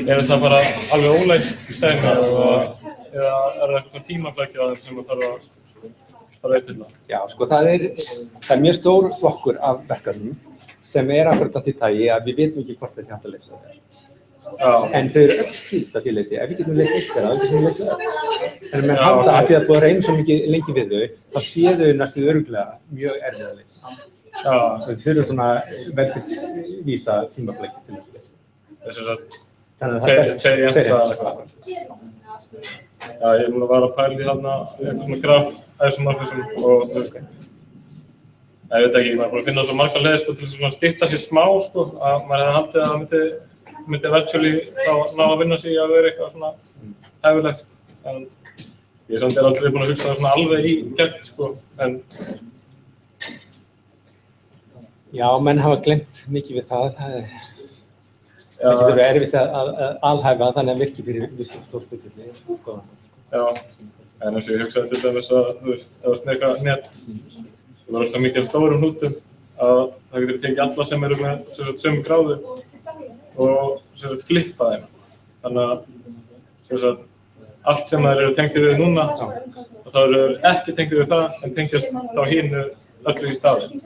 Er það bara alveg ólæst stæmi eða er það eitthvað tímaflækja að þeim sem það þarf að uppfylla? Já, sko það er mjög stór flokkur af verkefnum sem akkurat að því tagi að við vitum ekki hvort þessi hægt að leysa það. En þau öll skýrt að því leyti, ef við getum leyst eitt þeirra, við getum leyst það. En með halda að því að búið að reyna svo mikið lengi við þau, þá séu þau næstu örugglega mjög erfið að leysa. Þau þurfum svona verkefnisvísa tímaflækja til þess. Þess að Já, ég er að pæla í þarna eitthvað svona graf þessum markvísum og þú veist, ég veit ekki, maður er bara að finna alltaf margar leiðir sko til að stytta sér smá sko, að maður hefði haldið að það myndi virtually þá ná að vinna sig að vera eitthvað svona hæfilegt sko, en ég samt aldrei búin að hugsa það svona alveg í gegn sko, en Já, menn hafa glemt mikið við það Það getur verið erfitt að alhæfa þannig að virki fyrir stórspilli. Já, en eins og ég hugsaði til dæmis að, þú veist, ef þú ert með eitthvað net, það er alltaf mikið af stórum hnútum að það getur tekið alla sem eru með sömu gráðu og flippa þeim. Þannig að allt sem þær eru tengdir við núna, og þá eru ekki tengdir við það, en tengjast þá hinu öllu í staðinn.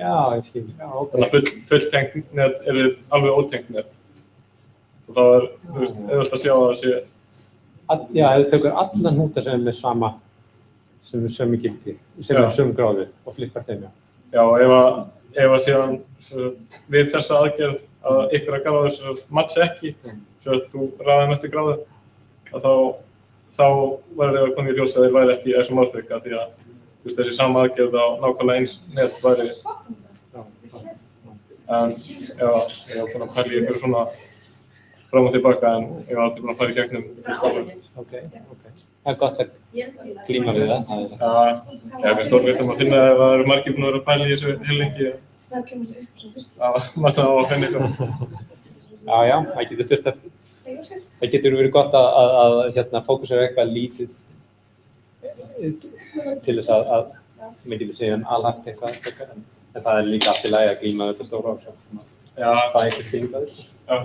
Já, ég skil. Okay. Þannig að fulltengt net er alveg ótengt net. Og þá er, þú veist, auðvelt að sjá að það sé... Já, ef þú tekur allan hnúta sem er með sem er sömu gildi, sem er sömu gráðu og flippar þeim, já. Já, ef að síðan við þessa aðgerð að ykkur að gráður matcha ekki, svo að þú raðar eftir gráðu, að þá verður það að koma í ljós að þeir væri ekki þessu málfrika því að þessi sama aðgerð á nákvæmlega eins net væri. En já, ég var búinn að pæla í einhverju svona fram og tilbaka en ég var aldrei búinn að fara í gegnum því stafan. Ok. Það gott að glíma við það. Já, ég finnst stórvitum að finna ef það eru margir búin að vera að pæla í þessu heillengi að maður á að finna eitthvað. Já, það getur verið gott að fókusera eitthvað lítið til þess að maður getur segja alhæft eitthvað, en það líka allt í lagi að glíma þetta stóra ásjá. Já. Það eitthvað stingaður. Já.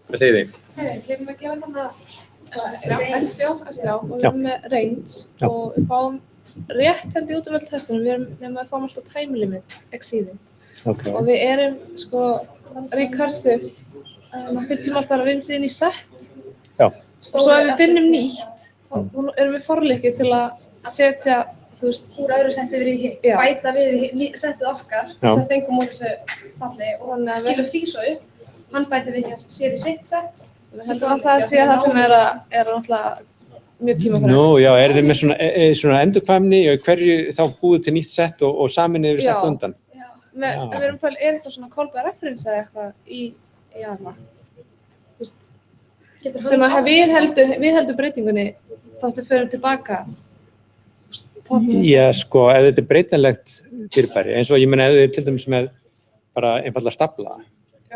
Hvað segir þið? Við erum að gera þarna S3 og við erum með range og við fáum rétt held í út af öll testunum, við fáum alltaf time limit exceeding. Og við erum recursive, fyllum alltaf range inn í set. Já. Og svo ef við finnum nýtt, þá erum við forleikið til að setja, þú veist, úr öðru setti yfir í hitt, bæta við settið okkar sem fengum úr þessu falli og skilum því svo upp. Hann bæti við hér sér í sitt sett. Við heldum að það sé það sem er náttúrulega mjög tímafrægt. Nú, já, þið með svona endurkvæmni og hverju þá búið til nýtt sett og samin yfir sett undan? Já. Við erum pæli, eitthvað svona callback reference eða eitthvað í Java? Sem að við heldum breytingunni þóttu förum tilbaka. Já, sko, ef þetta er breytanlegt fyrirbæri, eins og ég meina ef þið til dæmis með bara einfallega stafla.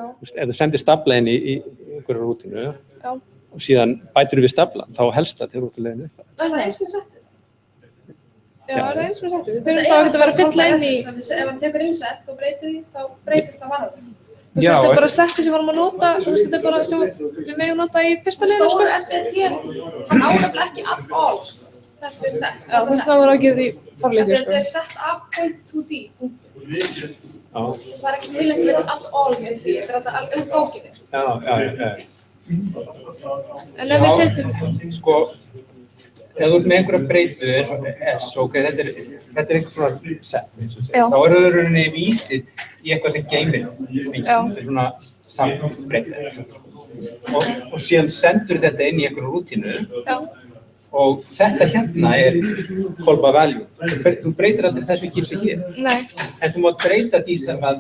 Ef þú sendir stafla inn í einhverju rútínu og síðan bætir við staflan, þá helst það til rútuleginu. Það er eins með settið. Já, það er eins með settið. Við þurfum þá ekki að vera að fylla inn í... Ef hann tekur inn sett og breytir því, þá breytist það varðan. Þetta er bara settið sem við varum að nota, þetta er bara sem við megum nota í fyrsta liðinu. Stór SET, hann ánefnilega ekki at all þessi sett. Já, þess að vera að gera því forleikur. Þetta er sett af point to d. Það er ekki tilhengt sem heitir at all með því, þetta er alltaf bókinni. Já. En ef við setjum... Sko, ef þú ert með einhverja breytu, þetta er einhver svona set, þá eru þau rauninni vísið í eitthvað sem geymir þetta er svona sambreyta. Og síðan sendur þetta inn í einhverju rútínu og þetta hérna er call by value. Þú breytir aldrei þessu gildi hér. Nei. En þú mátt breyta því sem að...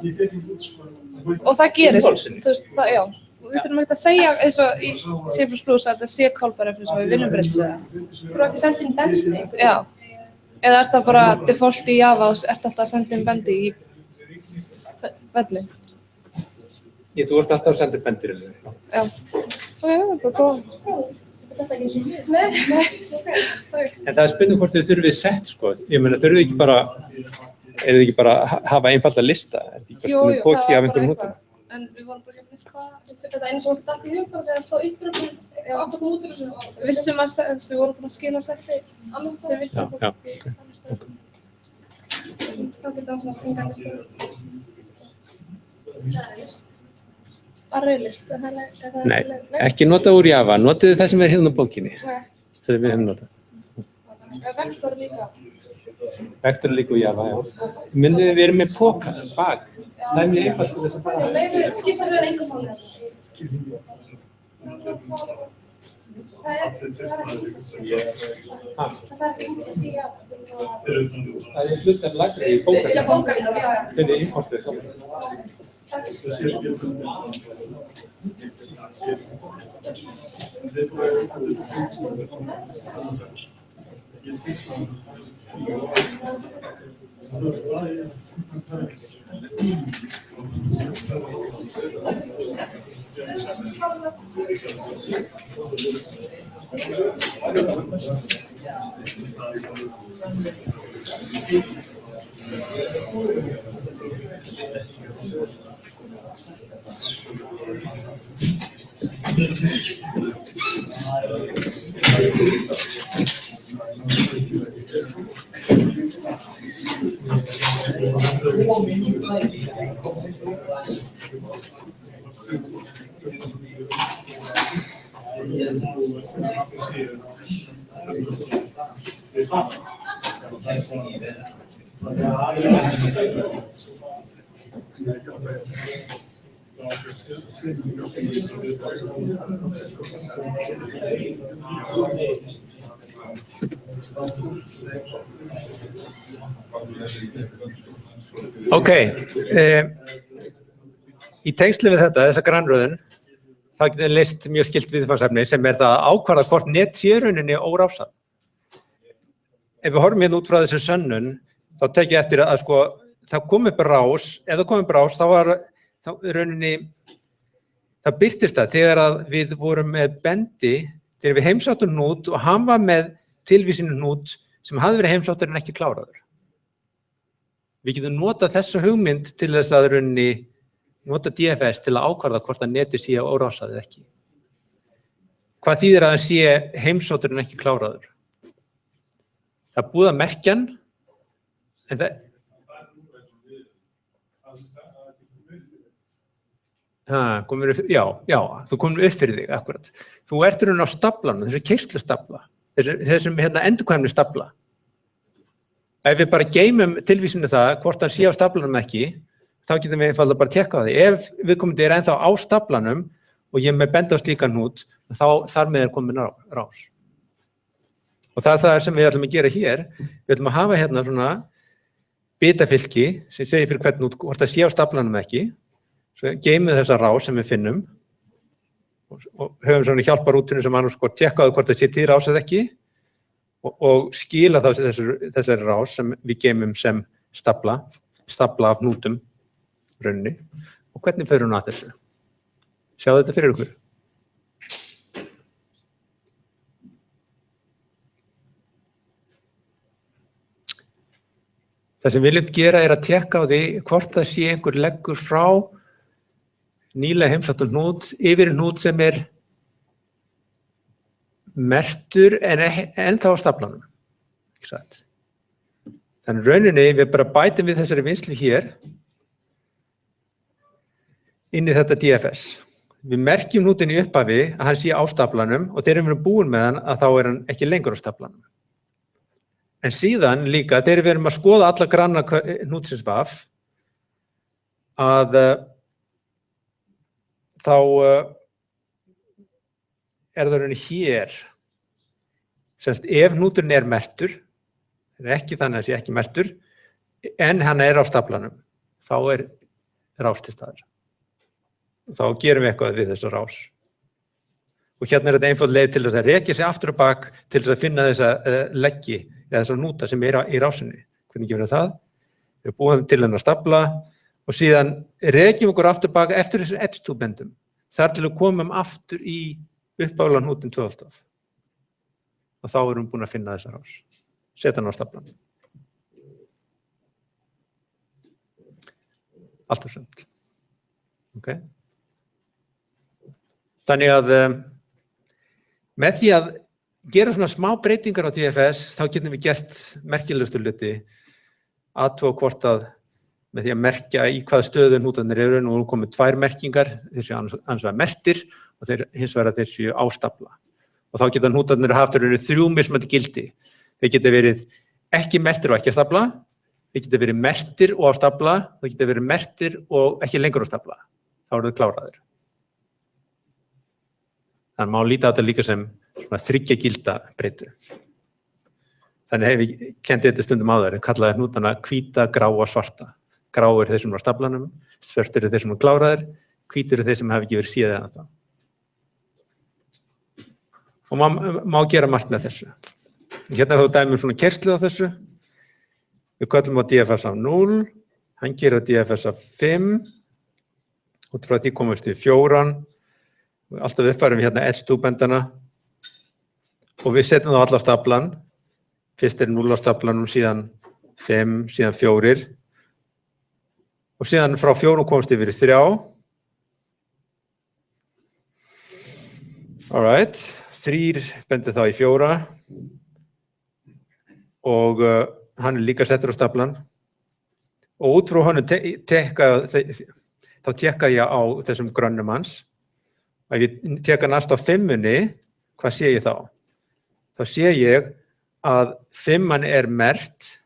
Og það gerist, þú veist, já. Við þurfum ekki að segja eins og í C++ að þetta sé call by reference og við vinnum breyta svo það. Þú þurfum ekki að senda inn bendi. Já. Eða er það bara default í Java og ert alltaf að senda inn bendi í velli? Þú ert alltaf að senda bendir. Já. Ok, bara prófa. En það er spennum hvort þau þurfið sett, sko. Ég meina, þurfið ekki bara að hafa einfalda lista? Er þetta ekki bara póki af einhverjum hútum? En við vorum bara ekki að lista þetta einu sem okkur datt í hug bara þegar það stóð yttur og aftur út úr þessu. Vissum að við vorum búin að skila setti annars þegar við þá getur það svona kringa listu. Array-list, Nei, ekki nota úr Java, notiði það sem er hérna á bókinni. Það sem við hefum notað. Vektor líka. Vektor líka úr Java, já. Myndið við erum með póka, bak. Það er mjög einfalt til þess að bara... Við skiptar við engum máli. Það er ekki útfært í Java. Það er hlutar lagri í bókarinn. Já, bókarinn, já. Þegar ég importið saman. Ok, í tengslu við þetta, þessa grannröðun, þá getum við leyst mjög skilt viðfangsefni sem það að ákvarða hvort net sé í rauninni órásað. Ef við horfum út frá þessu sönnun, þá tek ég eftir að sko, það kom upp rás, ef það kom upp rás, þá í rauninni, það birtist það þegar að við vorum með bendi, þegar við heimsáttum hnút og hann var með tilvísinu hnút sem hafði verið heimsáttur en ekki kláraður. Við getum notað þessa hugmynd til þess að rauninni nota DFS til að ákvarða hvort að netið sé órásað eða ekki. Hvað þýðir að hann sé heimsáttur en ekki kláraður? Það er búið að merkja hann, en það... Já, þú komur upp fyrir þig, akkurat. Þú ert raunin á staflanum, þessu keyrslustafla, þessum endurkvæmni stafla. Ef við bara geymum tilvísinu það, hvort hann sé á staflanum ekki, þá getum við einfaldlega bara tekka á því. Ef viðkomandi er ennþá á staflanum og ég með benda á slíkan hnút, þá þar með komin rás. Og það er það sem við ætlum að gera hér. Við ætlum að hafa hérna svona bitafylki sem segir fyrir hvern hnút hvort það sé á staflanum ekki. Svo geymum þessa rás sem við finnum og höfum svona hjálparútinu sem annars sko tekkaðu hvort það sé til rás eða ekki og skila þá þessari rás sem við geymum sem stafla af hnútum rauninni. Og hvernig fer hún að þessu? Sjáðu þetta fyrir ykkur. Það sem við viljum gera er að tekka á því hvort það sé einhver leggur frá nýlega heimsáttum hnút yfir hnút sem er merktur en ennþá á staflanum. Ekki satt. Þannig rauninni við bara bætum við þessari vinnslu hér inn í þetta DFS. Við merkjum hnútin í upphafi að hann sé á staflanum og þegar við erum búin með hann að þá er hann ekki lengur á staflanum. En síðan líka þegar við erum að skoða alla granna hnútsins vaf að þá er það rauninni hér. Semst ef hnúturinn er merktur, er ekki þannig að sé ekki merktur, en hann er á staflanum, þá er rás til staðar. Þá gerum við eitthvað við þessa rás. Og hérna er þetta einfald leið til þess að rekja sig aftur og bak til þess að finna þessa leggi eða þessa hnúta sem er í rásinni. Hvernig gerum við það? Við búum til hennar stafla og síðan rekjum okkur aftur bak eftir þessum edge-to-bendum. Þar til við komum aftur í uppálan hnútin 12. Og þá erum við búin að finna þessa rás. Setja hann á staflan. Allt og sumt. Ok. Þannig að með því að gera svona smá breytingar á DFS, þá getum við gert merkilegustu hluti athuga hvort að með því að merkja í hvaða stöðu hnútarnir eru, nú komið 2 merkingar, þessi annars vegar merktir og hins vegar að þeir séu á stafla. Og þá geta hnútarnir haft 3 mismunandi gildi. Þeir geta verið ekki merktir og ekki á stafla, þeir geta verið merktir og á stafla, þeir geta verið merktir og ekki lengur á stafla. Þá eru þau kláraðir. Þannig má líta á þetta líka sem svona 3 gilda breytu. Þannig hef ég kennt þetta stundum áður, kallaði hnútana hvíta, gráa, svarta. Grá er þeir sem eru á staflanum, svört eru þeir sem eru kláraðir, hvít eru þeir sem hafa ekki verið séð eða það. Og má gera margt með þessu. Hérna er þá dæmum svona keyrslu á þessu. Við köllum á DFS af 0, hann gerir á DFS af 5, út frá því komumst við 4, alltaf uppfærum við hérna edge-to-bendana og við setjum þá alla á staflan. Fyrst er 0 á staflanum, síðan 5, síðan 4 og síðan frá 4 komst yfir í 3. Alright, 3 bendir þá í 4 og hann er líka settur á staflan og út frá honum þá tekka ég á þessum grönnum hans. Ef ég teka næst á 5-unni, hvað sé ég þá? Þá sé ég að 5-an er merkt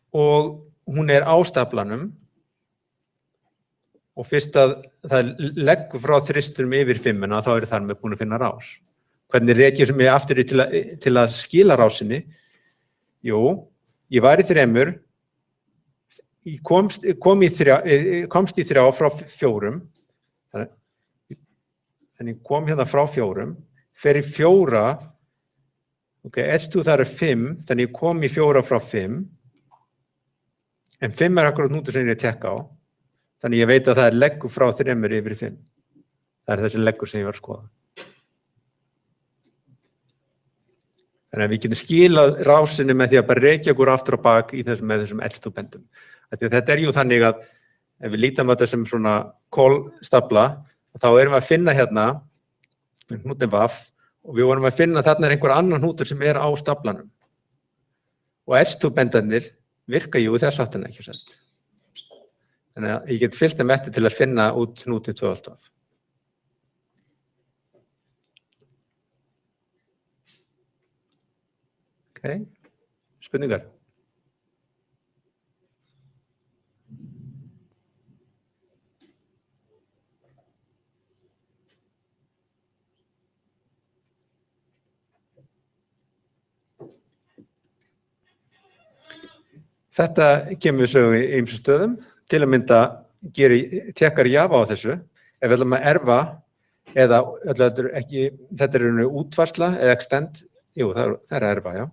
og hún er á staflanum og fyrst að það leggur frá þristunum yfir 5-una þá eru þar með búin að finna rás. Hvernig rekjum sem ég aftur til að skila rásinni? Jú, ég var í 3, komst í 3 frá 4, þannig ég kom hérna frá 4, fer í 4, ok, S2 það 5, þannig ég kom í 4 frá 5, en 5 akkurat nútur sem ég tekka á, þannig ég veit að það leggur frá 3 yfir í 5. Það þessi leggur sem ég var að skoða. Þannig að við getum skilað rásinni með því að bara rekja okkur aftur á bak með þessum S2-bendum. Þetta jú þannig að ef við lítum á þetta sem svona kólstafla, þá erum við að finna hérna hnútinn vaff og við vorum að finna þarna einhver annan hnútur sem á staflanum. Og S2-bendarnir virka þess áttina ekki sett. Þannig að ég get fylgt þeim eftir til að finna út hnútinn 2 alltaf. Ok, spurningar? Þetta kemur svo í ýmsum stöðum, til að mynda tekkar Java á þessu, ef við ætlum að erfa eða þetta útvarsla eða extend, jú það að erfa, já.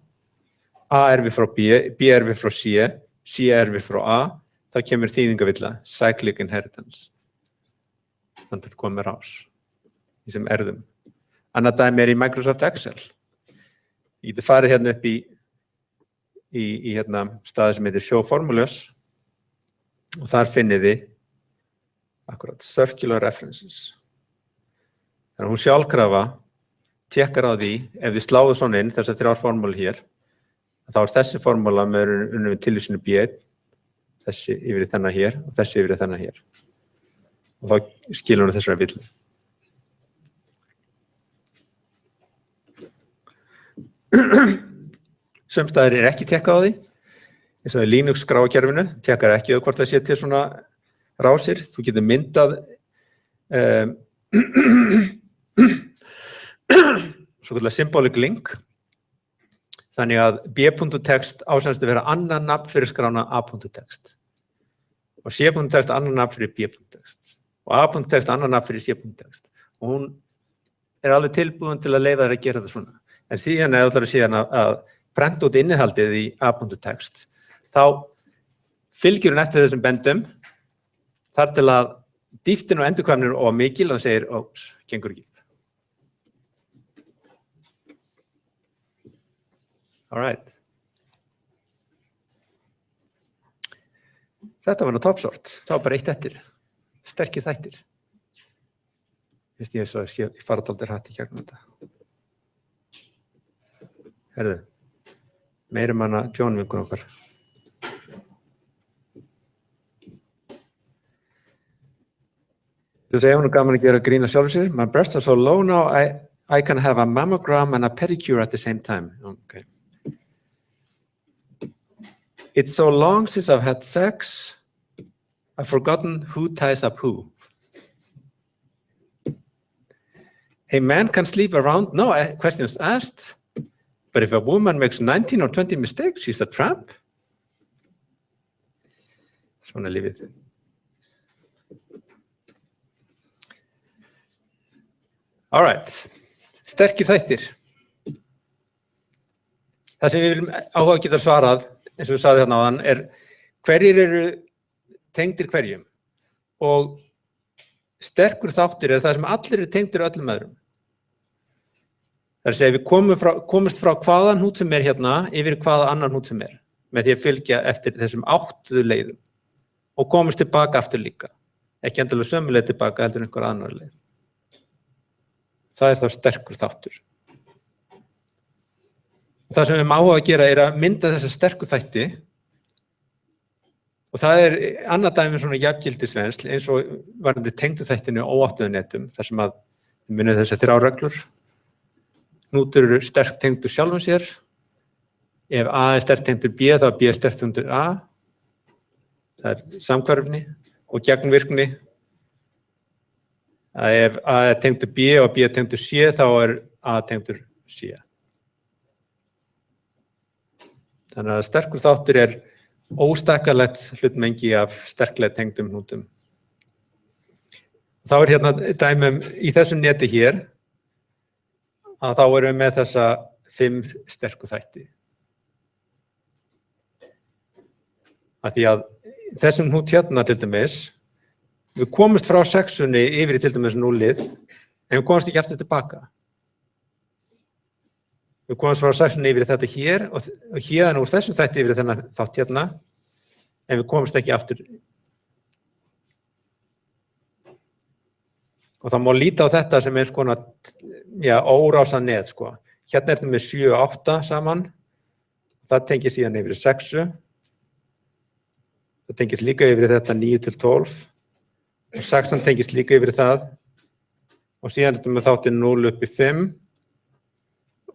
A erfi frá B, B erfi frá C, C erfi frá A, þá kemur þýðingavilla, cyclic inheritance. Þannig að koma rás í sem erðum. Annað dæmi í Microsoft Excel. Ég geti farið hérna upp í staði sem heitir Show Formulas og þar finnið þið akkurat circular references. Þannig að hún sjálfkrafa tekkar á því, ef þið sláðu svona inn þessar 3 formúlur hér, þá þessi formúla með unnum tilvísinu B1, þessi yfir í þennan hér og þessi yfir í þennan hér. Og þá skilur hún þessari villu. Sumstaðir ekki tekkað á því, eins og í Linux skrákerfinu, tekkar ekki á hvort það sé til svona rásir. Þú getur myndað svo kallar symbolic link, þannig að b.text ásennst að vera annan nafn fyrir skrána a.text og c.text annan nafn fyrir b.text og a.text annan nafn fyrir c.text og hún alveg tilbúin til að leyfa þær að gera þetta svona. En síðan ef þú ætlar síðan að prenta út innihaldið í a.text, þá fylgir hún eftir þessum bendum þar til að dýptin og endurkvæmnin er of mikil og það segir, óps, gengur ekki. All right. Þetta var toppsort. Það var bara eitt eftir. Sterkir þættir. Ég fara dálítið hratt í gegnum þetta. Herðu, meiri manna John vinkun okkar. Þú segir hún gaman að gera grína sjálfur sér. My breasts are so low now, I can have a mammogram and a pedicure at the same time. Okay. It's so long since I've had sex, I've forgotten who ties up who. A man can sleep around, no questions asked, but if a woman makes 19 or 20 mistakes, she's a tramp. Svona lífið. All right, sterkir þættir. Það sem við viljum áhuga geta svarað, eins og við sagði þarna áðan, hverjir eru tengdir hverjum og sterkur þáttur það sem allir eru tengdir öllum öðrum. Það að segja við komumst frá hvaða hnút sem hérna yfir hvaða annan hnút sem með því að fylgja eftir þessum 8 leiðum og komumst tilbaka aftur líka. Ekki endilega sömu leið tilbaka heldur einhver annar leið. Það þá sterkur þáttur. Það sem við má að gera að mynda þessa sterku þætti og það annað dæmi svona jafngildisvensl eins og varðandi tengdu þættinu óáttuðunetum þar sem að við munum þessar 3 reglur. Hnútur eru sterkt tengdur sjálfum sér. Ef A sterkt tengdur B þá B sterkt tengdur A. Það samhverfni og gegnvirkni. Ef A tengdur B og B tengdur C þá A tengdur C. Þannig að sterkur þáttur óstakkalegt hlutmengi af sterklega tengdum hnútum. Þá hérna dæmum í þessu neti hér að þá erum við með þessa 5 sterku þætti. Af því að þessum hnút hérna til dæmis, við komumst frá 6-unni yfir í til dæmis 0-ið, en við komumst ekki aftur tilbaka. Við komumst frá 6-unni yfir í þetta hér og hérna úr þessum þætti yfir í þennan þátt hérna, en við komumst ekki aftur. Og það má líta á þetta sem eins konar órása net, sko. Hérna þetta með 7 og 8 saman, það tengir síðan yfir í 6. Það tengist líka yfir í þetta 9 til 12 og 6 tengist líka yfir í það og síðan þetta með þáttinn 0 upp í 5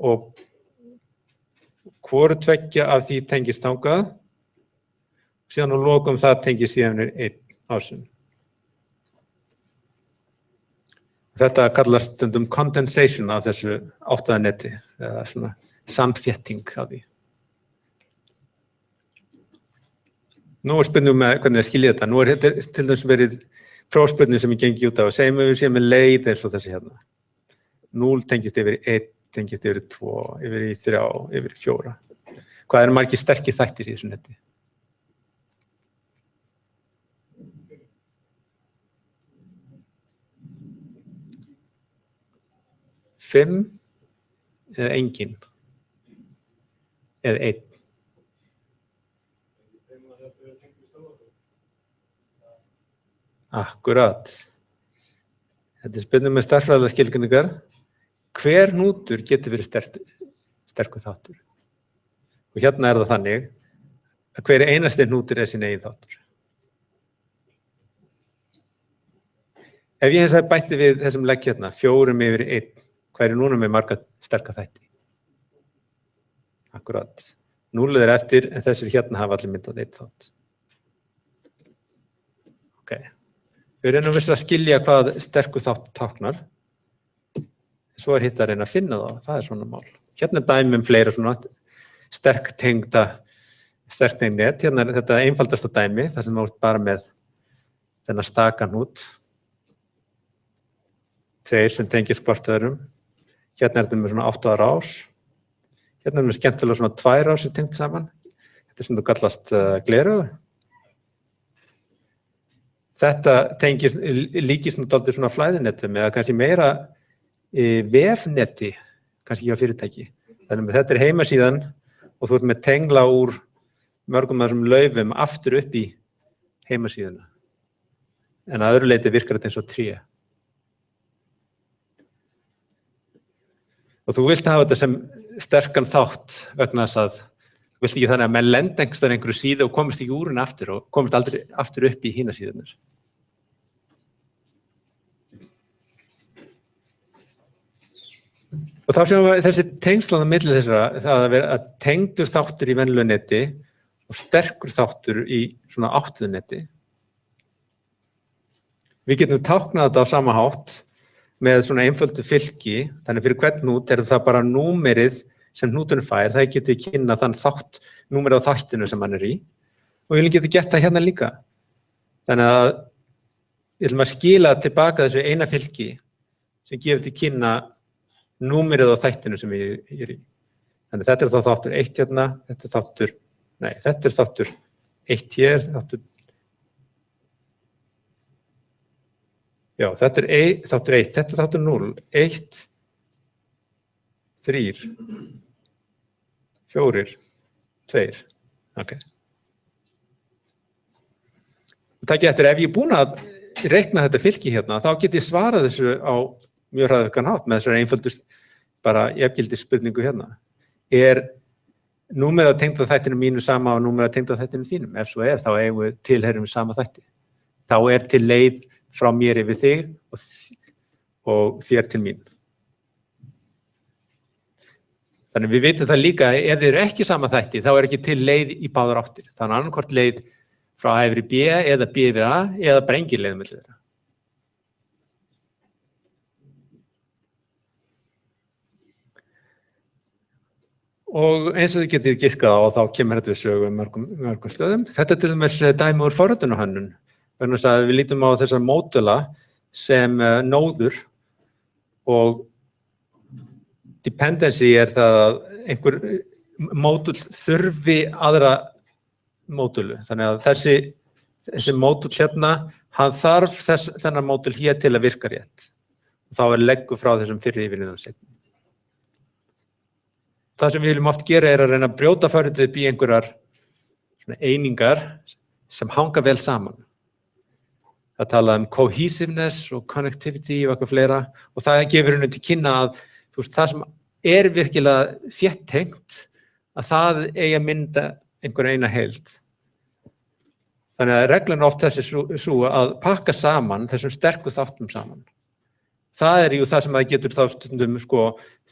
og hvoru tveggja af því tengist þangað og síðan á lokum það tengist síðan 1 ásinn. Þetta kallast stundum condensation af þessu 8. neti eða svona samþétting af því. Nú spurning með hvernig það skiljið þetta. Nú þetta til dæmis verið prófspurning sem ég gengi út á. Segjum við séum með leið eins og þessi hérna. 0 tengist yfir í 1, tengist yfir í 2, yfir í 3, yfir í 4. Hvað eru margir sterkir þættir í þessu neti? 5 eða engin eða 1. Akkurat. Þetta spurning með stærðfræðilegar skilgreiningar. Hver hnútur getur verið sterkur þáttur? Og hérna það þannig að hver einasti hnútur sín eigin þáttur. Ef ég hins vegar bætti við þessum legg hérna, 4 yfir 1, hvað núna með marga sterka þætti? Akkurat. 0 eftir, en þessir hérna hafa allir myndað 1 þátt. Ok. Við reynum að skilja hvað sterkur þátt táknar. Svo hitt að reyna að finna það er svona mál. Hérna dæmi fleira svona sterk tengd net. Hérna þetta einfaldasta dæmi, þar sem við bara með þennan staka hnút. 2 sem tengist hvort öðrum. Hérna þetta með svona 8 rás. Hérna með skemmtilega svona 2 rásir tengt saman. Þetta sem þú kallast gleraugu. Þetta tengist líkist dálítið svona flæðinetum eða kannski meira vefneti, kannski ekki á fyrirtæki. Þannig að þetta heimasíðan og þú ert með tengla úr mörgum af þessum laufum aftur upp í heimasíðuna. En að öðru leyti virkar þetta eins og tré. Og þú vilt hafa þetta sem sterkan þátt vegna þess að þú vilt ekki þannig að menn lenda einhverju síðu og komist ekki úr henni aftur og komist aldrei aftur upp í hina síðunar. Og þá séum við þessi tengslan á milli þessara, það að vera tengdur þáttur í venjulegu neti og sterkur þáttur í svona 8. neti. Við getum táknað þetta á sama hátt með svona einföldu fylki, þannig fyrir hvern hnút það bara númerið sem hnúturinn fær, það getur við kynna þann þátt, númerið á þættinu sem hann í og við getum gert það hérna líka. Þannig að við ætlum að skila tilbaka þessu eina fylki sem gefur til kynna númerið á þættinu sem ég í. Þannig þetta þá þáttur 1 hérna, þetta þáttur 1 hér, þáttur þetta þáttur 1, þetta þáttur 0, 1, 3, 4, 2, ok. Takk eftir, ef ég búin að reikna þetta fylki hérna, þá get ég svarað þessu á mjög hraðvirkan hátt með þessari einföldu bara jafngildis spurningu hérna. Númerið á tengda þættinu mínu sama og númerið á tengda þættinu þínum? Ef svo þá eigum við tilheyrum við sama þætti. Þá til leið frá mér yfir þig og þér til mín. Þannig við vitum það líka, ef þið eru ekki sama þætti, þá ekki til leið í báðar áttir. Þannig annarkvort leið frá A yfir í B eða B yfir A eða bara engin leið milli þeirra. Og eins og þið getið giskað á þá kemur þetta við sögu mörgum stöðum. Þetta til dæmis dæmi úr forritunarhönnun. Vegna þess að við lítum á þessar módula sem nóður og dependency það að einhver módul þurfi aðra módulu. Þannig að þessi módul hérna, hann þarf þennan módul hér til að virka rétt. Og þá leggur frá þessum fyrri yfirliðan seinni. Það sem við viljum oft gera að reyna að brjóta forritið upp í einhverjar einingar sem hanga vel saman. Það tala cohesiveness og connectivity og eitthvað fleira og það gefur henni til kynna að það sem virkilega þétt tengt að það eigi að mynda einhver eina heild. Þannig að reglan oft þessi svo að pakka saman þessum sterku þáttum saman. Það jú það sem það getur þá stundum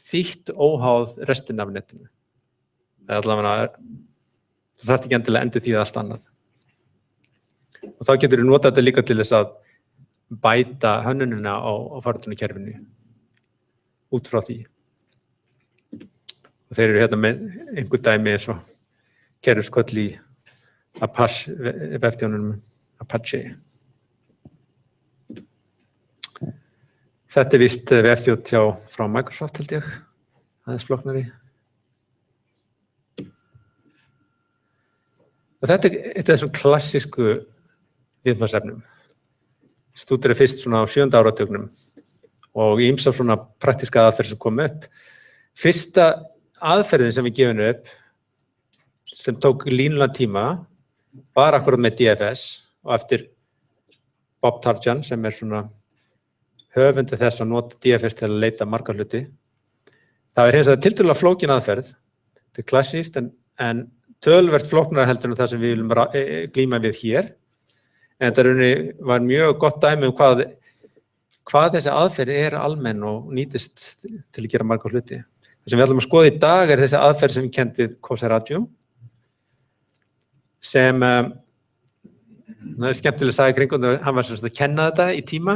þýtt óháð restin af netinu. Það allavega, það þarf ekki endilega endur því allt annað. Og þá getur við notað þetta líka til þess að bæta hönnunina á forritunarkerfinu út frá því. Og þeir eru hérna með einhver dæmi eins og kerfisköll í Apache, vefþjónunum Apache. Þetta víst vefþjónn frá Microsoft held ég, aðeins flóknari. Og þetta er þessum klassísku viðfangsefnum. Stúdíu fyrst á 7. áratugnum og ýmsar svona praktíska aðferðir sem komu upp. Fyrsta aðferðin sem við gefum upp, sem tók línulega tíma, var akkurat með DFS og eftir Bob Tarjan sem svona höfundi þess að nota DFS til að leita marga hluti. Það hins vegar tiltölulega flókin aðferð. Þetta klassískt en töluvert flóknara heldur en það sem við viljum glíma við hér. En þetta var mjög gott dæmi hvað þessi aðferð almenn og nýtist til að gera marga hluti. Það sem við ætlum að skoða í dag þessi aðferð sem við kennt við Coseraggio sem það skemmtilega sagði kringum, hann var að kenna þetta í tíma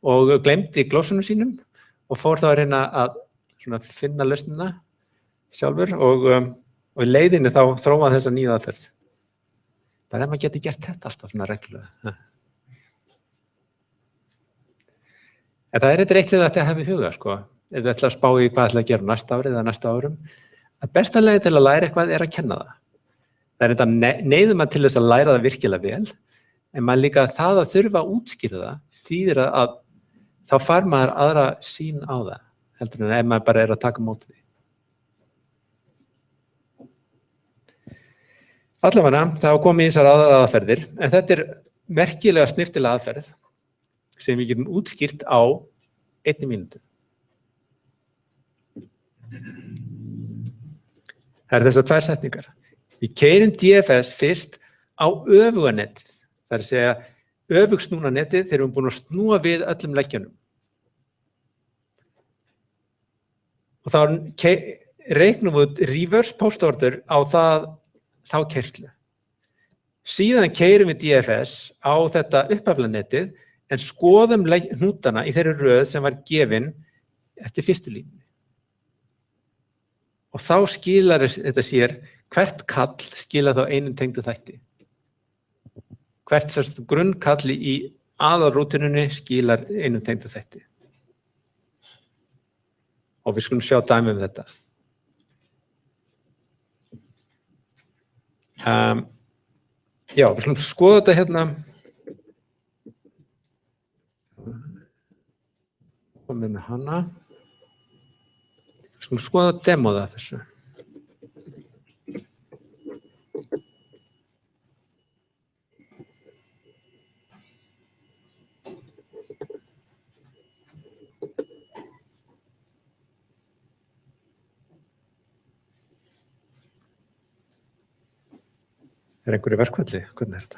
og gleymdi glósunum sínum og fór þá að reyna að finna lausnina sjálfur og í leiðinni þá þróaði þessa nýja aðferð. Bara ef maður geti gert þetta alltaf svona reglulega. En það eitt sem þetta hefði í huga, ef við ætlum að spá í hvað ætlum að gera næsta ári eða næsta árum. Það besta leiði til að læra eitthvað að kenna það. Það þetta neyður maður til þess að læra það virkilega vel, en maður líka það að þurfa að útskýra það, þýðir að þá fær maður aðra sýn á það, heldur en ef maður bara að taka móti því. Allavega, það komið í þessar aðferðir, en þetta merkilega snyrtilega aðferð sem við getum útskýrt á 1 mínútu. Það þessar 2 setningar. Við keyrum DFS fyrst á öfuganetið, það að segja öfugsnúna netið þegar við erum búin að snúa við öllum leggjanum. Og þá reiknum við reverse post order á þá keyrslu. Síðan keyrum við DFS á þetta upphaflega netið en skoðum hnútana í þeirri röð sem var gefin eftir fyrstu línunni. Og þá skilar þetta sér hvert kall skilar þá einum tengdu þætti. Hvert grunnkall í aðalrútununni skilar einum tengdu þætti. Og við skulum sjá dæmi þetta. Já, við skulum skoða þetta hérna. Komum við með hana. Við skulum skoða demóða þessu. Einhverju verkfalli? Hvernig þetta?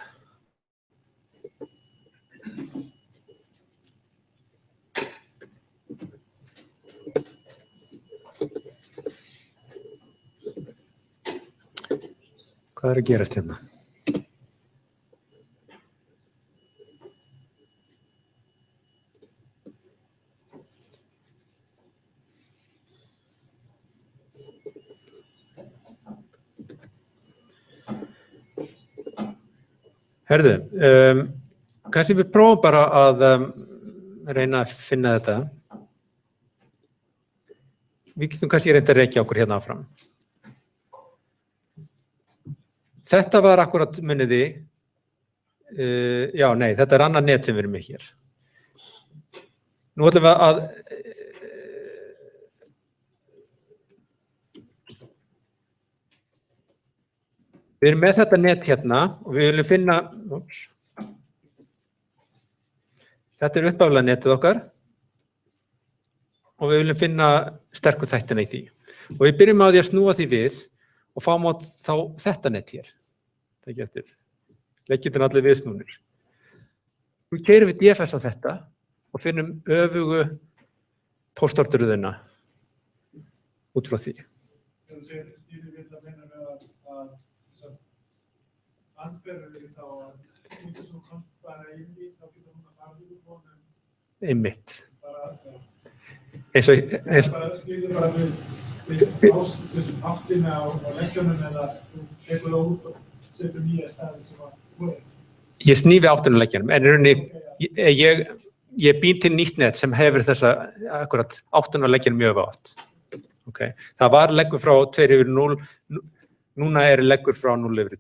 Hvað að gerast hérna? Herðu, kannski við prófum bara að reyna að finna þetta. Við getum kannski reynt að rekja okkur hérna áfram. Þetta var akkurat muniði, þetta er annað net sem við erum með hér. Nú ætlum við að við erum með þetta net hérna og við viljum finna þetta er upphaflega netið okkar og við viljum finna sterku þættina í því. Og við byrjum á því að snúa því við og fáum á þá þetta net hér. Það getur. Leggjum allir viðsnúnir. Nú keyrum við DFS á þetta og finnum öfugu póstortröðina út frá því. Einmitt. Eins og skilur bara við þessum þáttina og leggjónum eða þú tekur það út og setur nýja staði sem að voru. Ég snífi áttunum leggjónum, en í rauninni ég býn til nýtt net sem hefur þessa akkurat áttunum leggjónum mjög átt. Okay. Það var leggur frá 2/0, núna er leggur frá 0/2.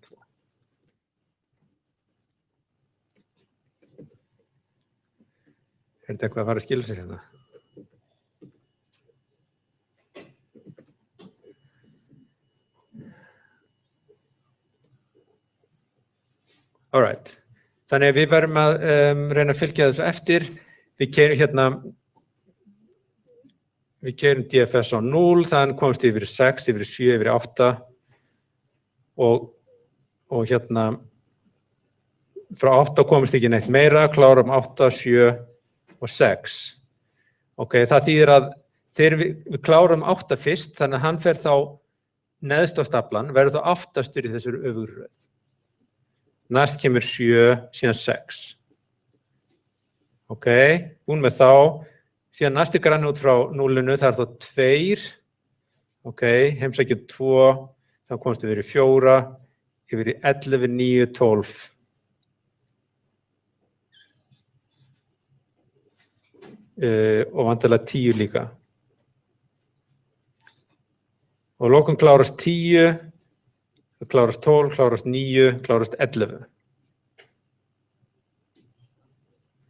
Er þetta eitthvað að fara að skila sér hérna? All right. Þannig að við verðum að reyna að fylgja þessu eftir. Við keyrum DFS á 0, þannig komst yfir 6, yfir 7, yfir 8 og hérna frá 8 komst ekki neitt meira, klárum 8, 7 og 6. Ok, það þýðir að þegar við klárum 8 fyrst, þannig að hann fer þá neðst á staflan, verður þá aftastur í þessari öfugu röð. Næst kemur 7, síðan 6. Ok, búin með þá. Síðan næsti grann út frá 0-inu, það er þá 2. Ok, heimsækjum 2, þá komst við yfir í 4, yfir í 11, 9, 12. Og vantilega 10 líka. Og að lokum klárast 10, klárast 12, klárast 9, klárast 11.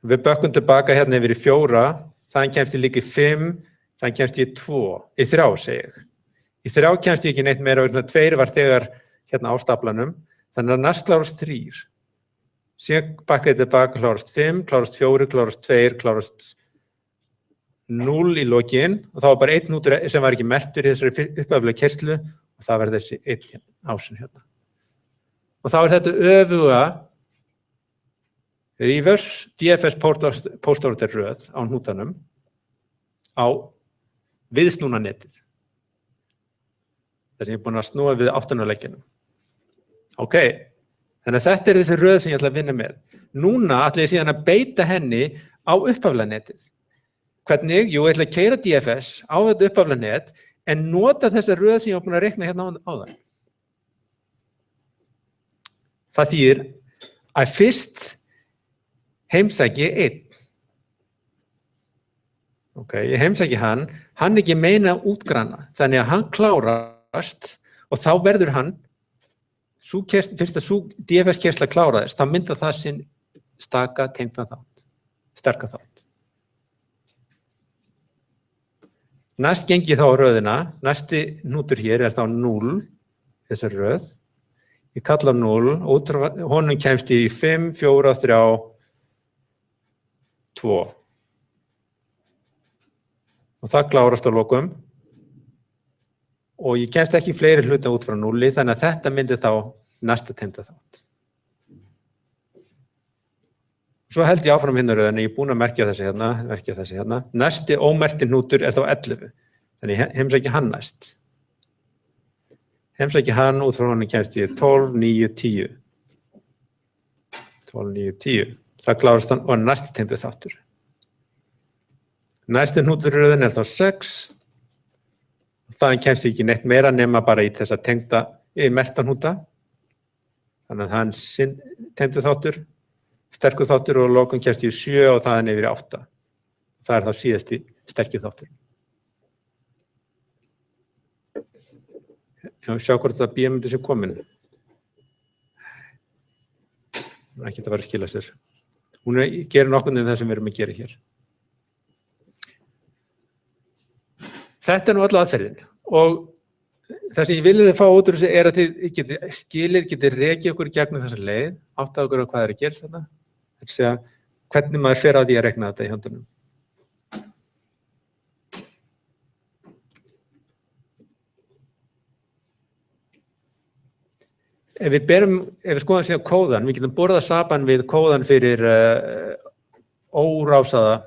Við bökkum tilbaka hérna yfir í 4, þannig kemst ég líka í 5, þannig kemst ég í 3, segi ég. Í 3 kemst ég ekki neitt meira, 2 var þegar hérna á staflanum, þannig að næst klárast 3. Síðan bakka ég tilbaka, klárast 5, klárast 4, klárast 2, klárast 0 í lokin og þá var bara 1 hnútur sem var ekki merktur í þessari upphaflegu keyrslu og það var þessi 1 ásinn hérna. Og þá er þetta öfuga reverse DFS postorder röð á hnútanum á viðsnúna netið. Það sem ég er búin að snúa við áttunarleggjanum. Ok, þannig að þetta er þessi röð sem ég ætla að vinna með. Núna ætla ég síðan að beita henni á upphaflega netið. Hvernig? Jú, ég ætla að keyra DFS á þetta upphaflega net en nota þessa röð sem ég var búin að reikna hérna á það. Það þýðir að fyrst heimsæki 1. Ok, ég heimsæki hann ekki meina útgranna, þannig að hann klárast og þá verður hann, fyrst að sú DFS-kersla kláraðist, þá mynda það sinn staka tengda þátt, sterka þátt. Næst geng ég þá á röðina, næsti hnútur hér er þá 0, þessar röð. Ég kalla 0, honum kemst ég í 5, 4, 3, 2. Og það klárast á lokum. Og ég kemst ekki fleiri hluta út frá 0, þannig að þetta myndi þá næsta tengda þátt. Svo held ég áfram hérna röðina, ég er búin að merkja þessi hérna. Næsti ómerkti hnútur er þá 11, þannig heimsæki hann næst. Heimsæki hann út frá honum kemst ég 12, 9, 10. 12, 9, 10. Það klárast hann og næsti tengdu þáttur. Næsti hnútur röðin er þá 6. Það kemst ég ekki neitt meira nema bara í þessa merkta hnúta. Þannig að hann tengdur þáttur, sterkur þáttur og lokum kemst í 7 og það yfir í 8. Það þá síðasti sterkir þáttur. Já, sjá hvort það bíómyndi sé komin. Hún ekki að vera að skila sér. Hún gerir nokkuð það sem við erum að gera hér. Þetta nú alla aðferðin og það sem ég vilja fá út úr þessu að þið getið rekið okkur í gegnum þessa leið, áttað okkur á hvað að gerast þarna, segja hvernig maður fer á því að rekna þetta í höndunum. Ef við skoðum síðan kóðan, við getum borðað saman við kóðan fyrir óáttuð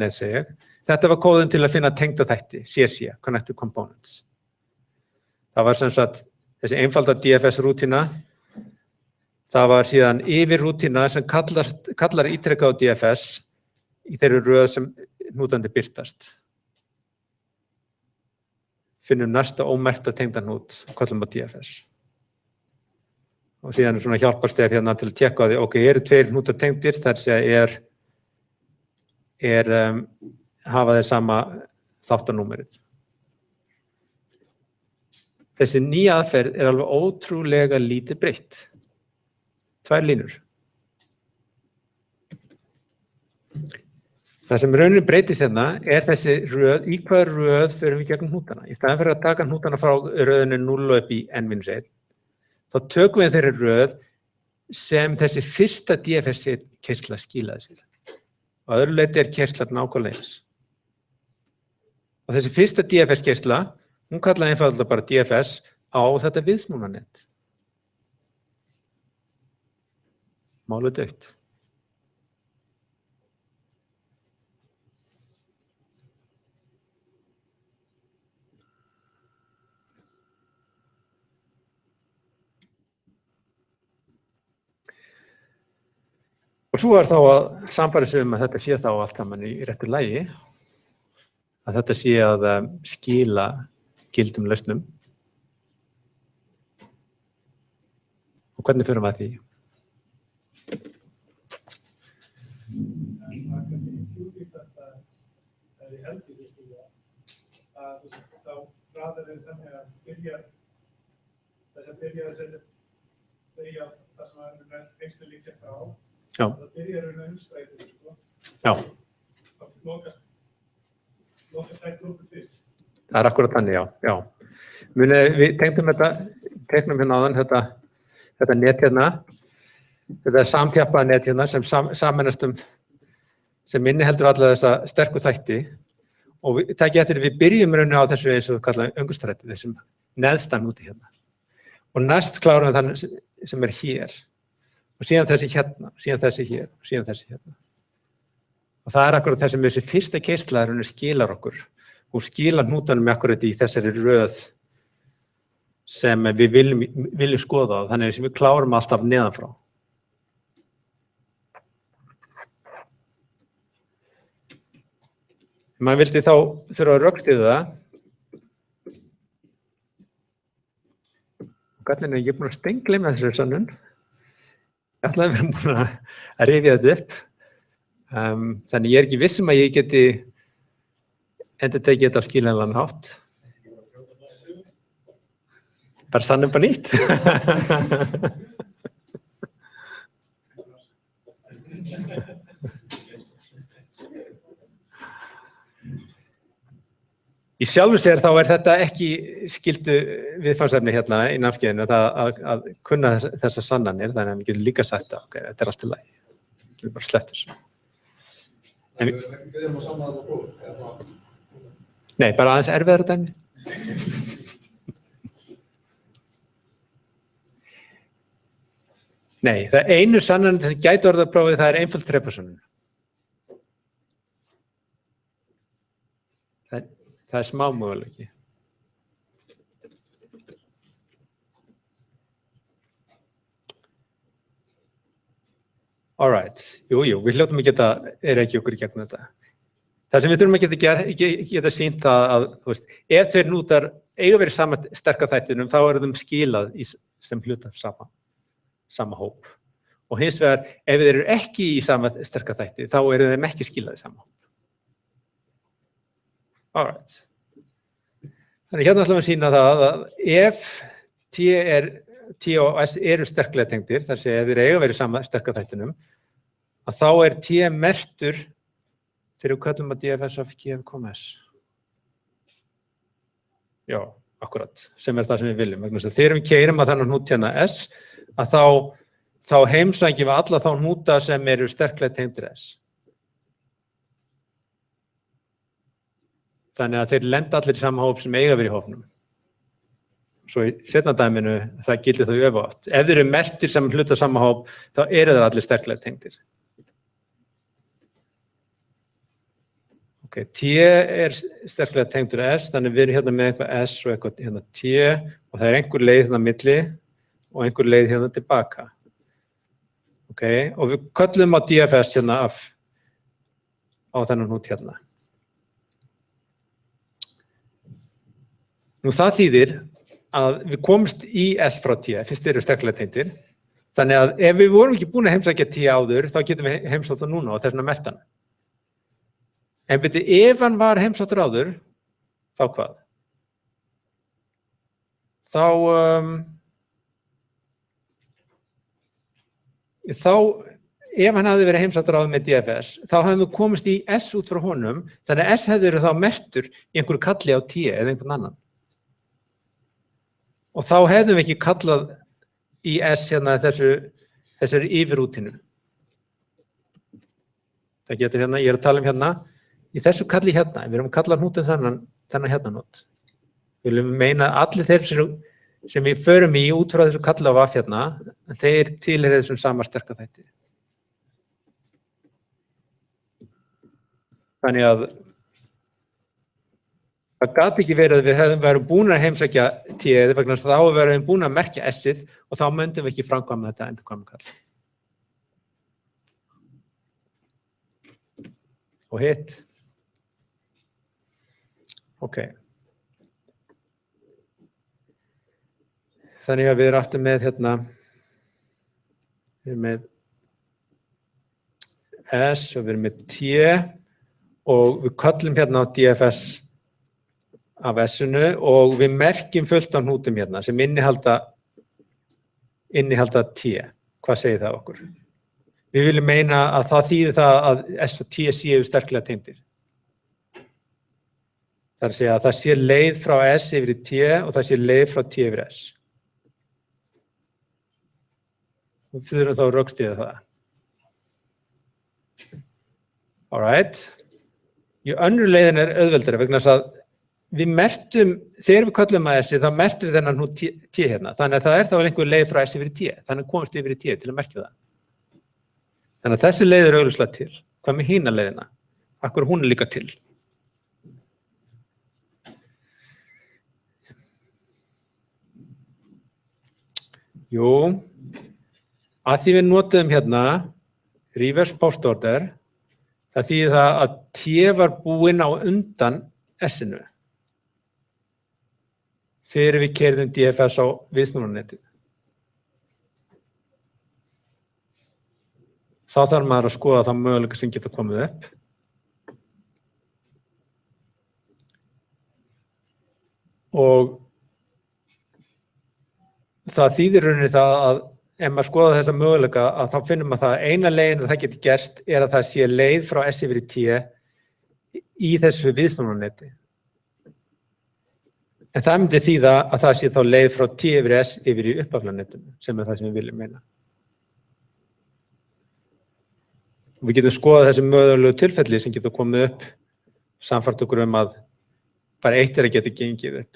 net, segi ég. Þetta var kóðun til að finna tengda þætti, CC, Connected Components. Það var sem sagt þessi einfalda DFS-rútína. Það var síðan yfirrútína sem kallar ítrekkað á DFS í þeirri röð sem hnútandi birtast. Finnum næsta ómerkta tengda hnút og kallum á DFS. Og síðan svona hjálparstef hérna til að tékka á því, ok, eru 2 hnútar tengdir, þar sé hafa þeir sama þáttanúmerið. Þessi nýja aðferð alveg ótrúlega lítið breytt. 2 línur. Það sem rauninni breytist hérna þessi röð, í hvaða röð förum við gegnum hnútana. Í staðinn fyrir að taka hnútana frá röðinu 0 og upp í n-1, þá tökum við þeirri röð sem þessi fyrsta DFS-keyrsla skilaði sér. Og öðru leyti keyrslan nákvæmlega eins. Og þessi fyrsta DFS-keyrsla, hún kallaði einfaldlega bara DFS á þetta viðsnúnanet. Málið dautt. Og svo þá að sambæri sig að þetta sé þá allt saman í réttu lagi, að þetta sé að skila gildum lausnum. Og hvernig förum við að því? Það er kannski ekki útýrt að ég held í því skilja að þá ræðar við þannig að byrja það sem er tengslu líka frá. Já. Það byrjar umstrætið, sko. Já. Það lokast þær grúpur fyrst. Það er akkurat þannig, já. Við tegnum hérna áðan þetta net hérna, þetta samþjappaða net hérna sem sameinast sem inniheldur alla þessa sterku þætti og takið eftir við byrjum rauninni á þessu eins og kallaðum öngustræti, þessum neðstan úti hérna. Og næst klárum við þann sem hér. Og síðan þessi hérna, síðan þessi hér, og síðan þessi hérna. Og það er akkurat það sem þessi fyrsta keyrsla skilar okkur og skilar hnútanum akkurat í þessari röð sem við viljum skoða og þannig sem við klárum alltaf neðan frá. Maður vildi þá þurfa að rökstyðja það. Og gallinn ég búin að steingleyma þessari sönnun. Ég ætlaði að vera búin að rifja þetta upp. Þannig ég er ekki viss að ég geti endurtekið þetta á skiljanlegan hátt. Bara sannum bara nýtt. Í sjálfu sér þá þetta ekki skildu viðfangsefni hérna í námskeiðinu að kunna þessar sannanir, þannig að við getum líka sagt að okay, þetta allt í lagi. Við getum bara sleppt þessu. En við ekki byrjum á saman þetta próf? Nei, bara aðeins erfiðara dæmi. Nei, það einu sannan sem gæti orðið að prófið, það er einföld þrepasönnun. Það er smá möguleiki. All right. Jú, við hljótum að geta rekið okkur í gegnum þetta. Það sem við þurfum að geta sýnt að ef tveir hnútar eiga verið saman sterka þættinum, þá þeim skilað sem hluta sama hóp. Og hins vegar, ef þeir eru ekki í sama sterka þætti, þá eru þeim ekki skilað í sama hóp. Alright. Þannig hérna ætlum við að sýna það að ef T og S eru sterklega tengdir, þar sé ef þeir eiga að vera í sama sterka þættinum, að þá er T merktur þegar við köllum að DFS af GF,S. Já, akkurat, sem er það sem við viljum. Þegar við keyrum að þannig hnút hérna S, að þá heimsækjum við alla þá hnúta sem eru sterklega tengdir S. Þannig að þeir lenda allir í sama hóp sem eiga verið í hópnum. Svo í seinna dæminu, það gildir þau öfugt. Ef þeir eru merktir sem hluta sama hóp, þá eru þeir allir sterklega tengdir. Ok, T er sterklega tengdur S, þannig við erum hérna með eitthvað S og eitthvað hérna T og það er einhver leið hérna á milli og einhver leið hérna tilbaka. Ok, og við köllum á DFS hérna á þennan hnút hérna. Nú það þýðir að við komumst í S frá T, fyrst eru sterklega tengdir. Þannig að ef við vorum ekki búin að heimsækja T áður, þá getum við heimsótt það núna og þess vegna merkt hann. En byrju, ef hann var heimsóttur áður, þá hvað? Ef hann hafði verið heimsóttur áður með DFS, þá hefðum við komist í S út frá honum, þannig að S hefði verið þá merktur í einhverju kalli á T eða einhvern annan. Og þá hefðum við ekki kallað í S hérna þessari yfirútinu. Það getur hérna, ég er að tala hérna, í þessu kalli hérna, við erum að kalla hnútinn þennan hérna hnút. Við viljum meina að allir þeir sem við förum í út frá þessu kalli á VAF hérna, þeir tilheyra þessum sama sterka þætti. Þannig að það gat ekki verið að við værum búin að heimsækja T-ið vegna þess að þá værum við búin að merkja S-ið og þá myndum við ekki framkvæma þetta endurkvæmukall. Og hitt. Ok. Þannig að við erum aftur með hérna, við erum með S og við erum með T og við köllum hérna á DFS af S-unu og við merkjum fullt á hnútum hérna sem innihalda T. Hvað segir það okkur? Við viljum meina að það þýðir það að S og T séu sterklega tengdir. Það er að segja að það sé leið frá S yfir í T og það sé leið frá T yfir S. Við þurfum þá að rökstyðja það. Alright. Önnur leiðin er auðveldari vegna þess að við merktum, þegar við köllum að S, þá merktum við þennan hnút T hérna. Þannig að það er þá einhver leið frá S yfir í T. Þannig komast yfir í T til að merkja það. Þannig að þessi leið er augljóslega til. Hvað með hina leiðina? Akkur hún er líka til. Jú, að því við notuðum hérna reverse post order, það þýðir það að T var búinn á undan S-inu. Þegar við keyrðum DFS á viðsnúrunarnetið. Þá þarf maður að skoða það möguleika sem geta komið upp. Og það þýðir rauninni það að ef maður skoða þessa möguleika að þá finnum maður það að eina leiðin að það geti gerst er að það sé leið frá S yfir í T í þessu viðsnúrunarneti. En það myndi þýða að það sé þá leið frá T yfir S yfir í uppaflanetinu, sem er það sem við viljum meina. Við getum skoðað þessi mögulegu tilfelli sem getur komið upp, samfært okkur að bara eitt er að geta gengið upp.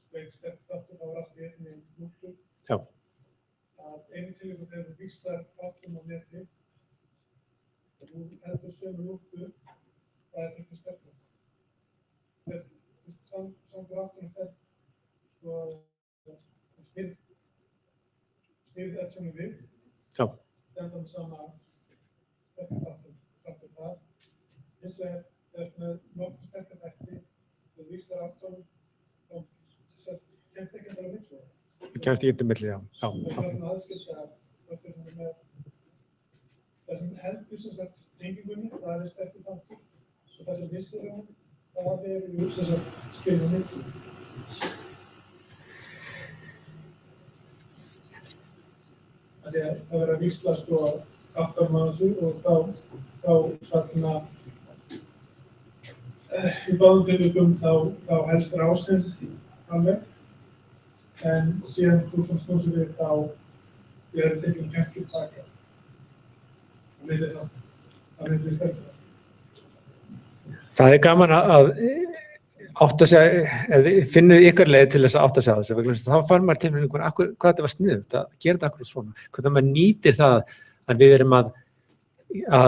Sterk þáttur, þá var allt í einni hnútu. Já. Að einu tilvíku þegar þú víslar þáttum á neti og þú heldur sömu hnútu, það er ekki sterkna. Samur áttunum fætt, snýrði þetta sem við. Já. Þegar áfram sama þáttur þar. Hins vegar með nokkuð sterkar þætti, þú víslar áttunum, þá kemst ekki að milli. Kemst ekki til milli, já. Það aðskilta með það sem heldur sem sagt tengingunni, það sterkur þáttur. Og það sem missir það sem sagt skilja milli. Það verður að vísla aftan á þessu og þá þarna í báðum tilvikum þá helst rásinn alveg en síðan þú komst snúsum við þá er tekinn kannski taka og myndi það myndi sterkur það. Það gaman að átta sig, finnið ykkar leið til þess að átta sig á þessu, vegna þess að þá fann maður til hvað þetta var sniðugt að gera þetta akkurat svona, hvernig maður nýtir það að við erum að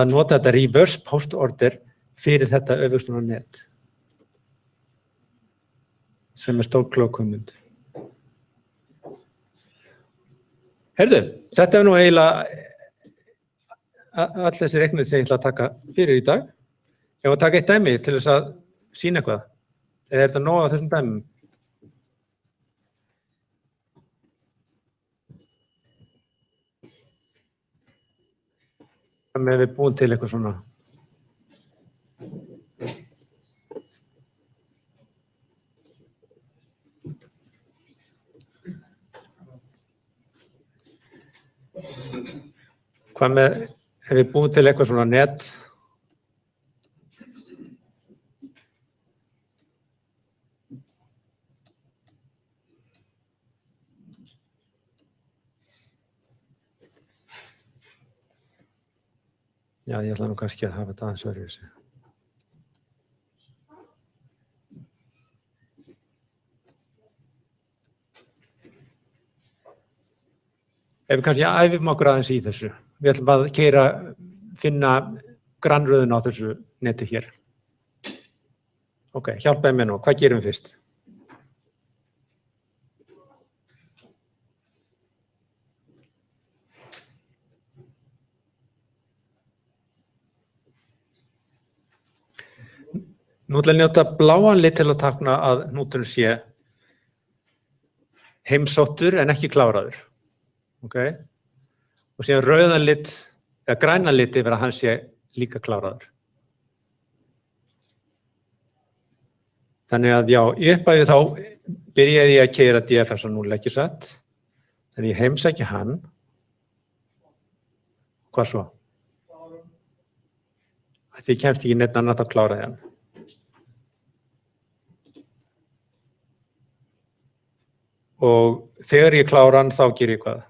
nota þetta reverse post order fyrir þetta öfugsnúrarnet sem stór klók hugmynd. Heyrðu, þetta nú eiginlega öll þessi reiknir sem ég ætla að taka fyrir í dag. Ég var að taka eitt dæmi til þess að sýna eitthvað. Eða þetta nóg á þessum dæmum? Hvað með við búin til eitthvað svona? Hvað með ef við búin til eitthvað svona net? Já, ég ætla nú kannski að hafa þetta aðeins öðruvísi. Ef við kannski æfum okkur aðeins í þessu. Við ætlum að finna grannröðun á þessu neti hér. Ok, hjálpaði mér nú. Hvað gerum við fyrst? Nú ætla að njóta bláan lit til að tákna að hnúturinn sé heimsóttur en ekki kláraður. Okay. Og síðan rauðan lit, eða grænan lit yfir að hann sé líka kláraður. Þannig að já, í upphafi þá byrjaði ég að keyra DFS á 0 ekki satt. Þannig ég heimsæki hann. Hvað svo? Því ég kemst ekki neitt annað þá kláraði hann. Og þegar ég klára hann þá ger ég hvað?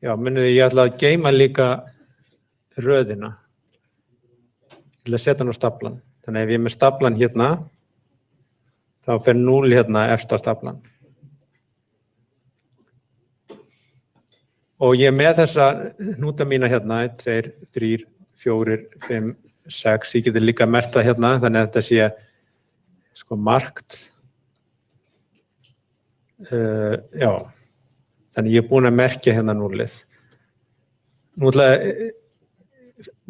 Já, munið ég ætla að geyma líka röðina. Ég ætla að setja hann á staflan. Þannig ef ég er með staflan hérna, þá fer 0 hérna efst á staflan. Og ég er með þessa hnúta mína hérna, 1, 2, 3, 4, 5, 6. Ég geti líka merkt það hérna, þannig að þetta sé markt. Já. Þannig ég er búin að merkja hérna 0. Nú ætla að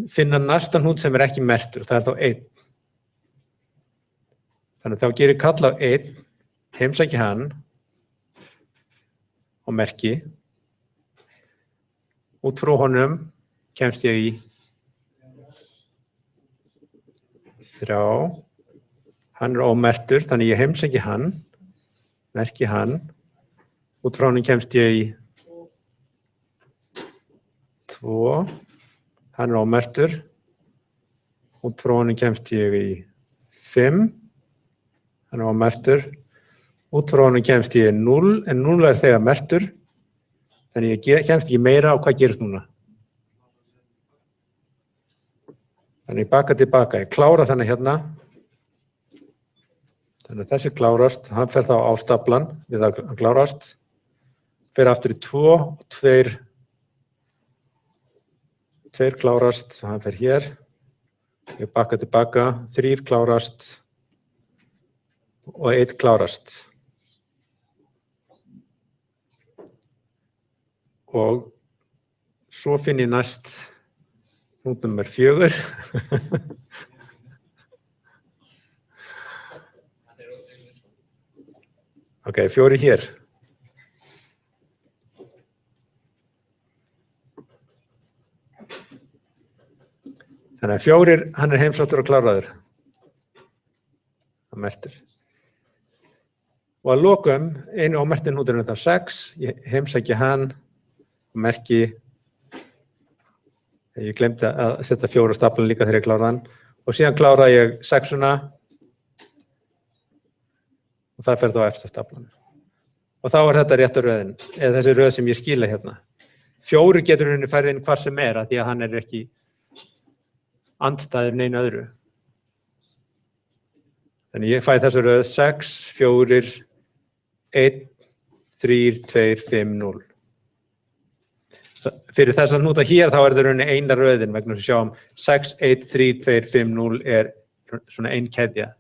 finna næsta hnút sem er ekki merktur, það er þá 1. Þannig þá gerir kall á 1, heimsæki hann og merki. Út frá honum kemst ég í 3. Hann er ómerktur, þannig ég heimsæki hann, merki hann. Út frá honum kemst ég í 2, hann er ómerktur. Út frá honum kemst ég í 5, hann er ómerktur. Út frá honum kemst ég í 0, en 0 er þegar merktur. Þannig ég kemst ekki meira á hvað gerist núna. Þannig baka tilbaka, ég klára þannig hérna. Þannig að þessi klárast, hann fer þá á staflan við að klárast. Fer aftur í 2 og 2 klárast, hann fer hér. Ég baka tilbaka, 3 klárast og 1 klárast. Og svo finn ég næst hnút nummer 4. Ok, 4 hér. Þannig að 4, hann heimsóttur og kláraður. Það mertur. Og að lokum, einu ómerkti hnúturinn þetta 6, ég heimsæki hann og merki, ég glemdi að setja 4 staflan líka þegar ég kláraði hann, og síðan klára ég 6-una og það fer þá eftir staflan. Og þá þetta rétta röðin, eða þessi röð sem ég skila hérna. 4 getur henni færið inn hvar sem að því að hann ekki andstæður neinu öðru. Þannig ég fæ þessu röð 6, 4, 1, 3, 2, 5, 0. Fyrir þess að hnúta hér þá það rauninni eina röðin vegna við sjáum 6, 1, 3, 2, 5, 0 svona ein keðja.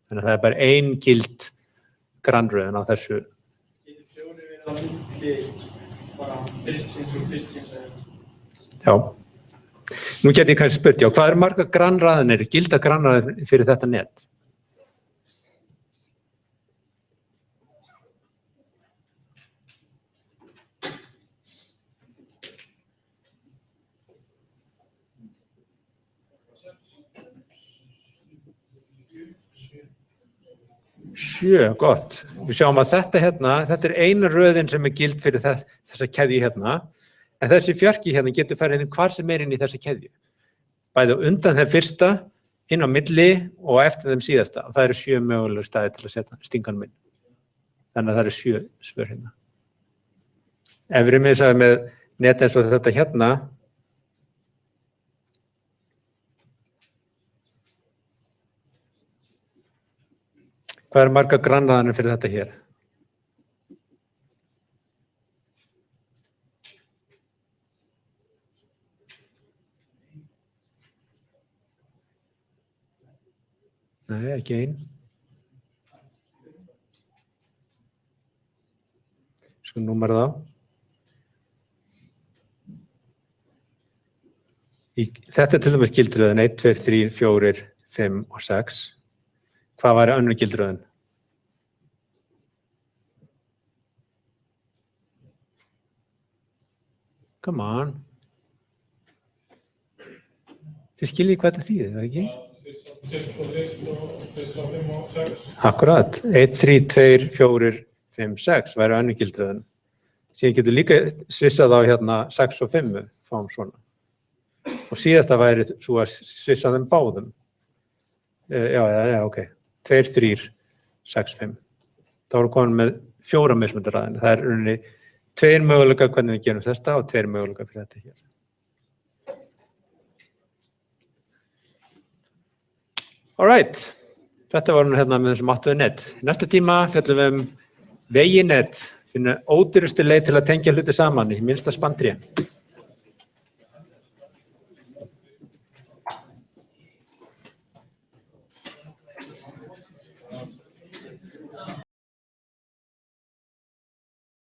Þannig að það bara ein gild grannröðin á þessu. Já. Nú get ég kannski spurt, hvað margar grannræðinir, gilda grannræðinir fyrir þetta net? Sjö, gott. Við sjáum að þetta hérna, þetta eina röðin sem gild fyrir þessa keðju hérna, en þessi fjarki hérna getur farið inn hvar sem inn í þessa keðju. Bæði undan þeim fyrsta, inn á milli og eftir þeim síðasta. Og það eru 7 mögulegur staði til að setja stinganum inn. Þannig að það eru 7 svör hérna. Ef við erum með net eins og þetta hérna, hvað margar grannræðinir fyrir þetta hér? Nei, ekki ein. Svo númer þá. Þetta til dæmis gildröðin 1, 2, 3, 4, 5 og 6. Hvað væri önnur gildröðin? Come on. Þið skiljið hvað þetta þýðir, það ekki? Fyrst og fyrst og 5 og 6. Akkurat. 1, 3, 2, 4, 5, 6 væri önnur gildröðin. Síðan getur líka svissað á hérna 6 og 5, fáum svona. Og síðasta væri svo að svissa þeim báðum. Já, ok. 2, 3, 6, 5. Þá erum við komin með 4 mismundarraðina. Það rauninni 2 möguleika hvernig við gerum þetta og 2 möguleika fyrir þetta hér. All right. Þetta var hérna með þessum 8 net. Næsta tíma fjallum við veginet, finna ódýrustu leið til að tengja hluti saman í minnsta spanntréi.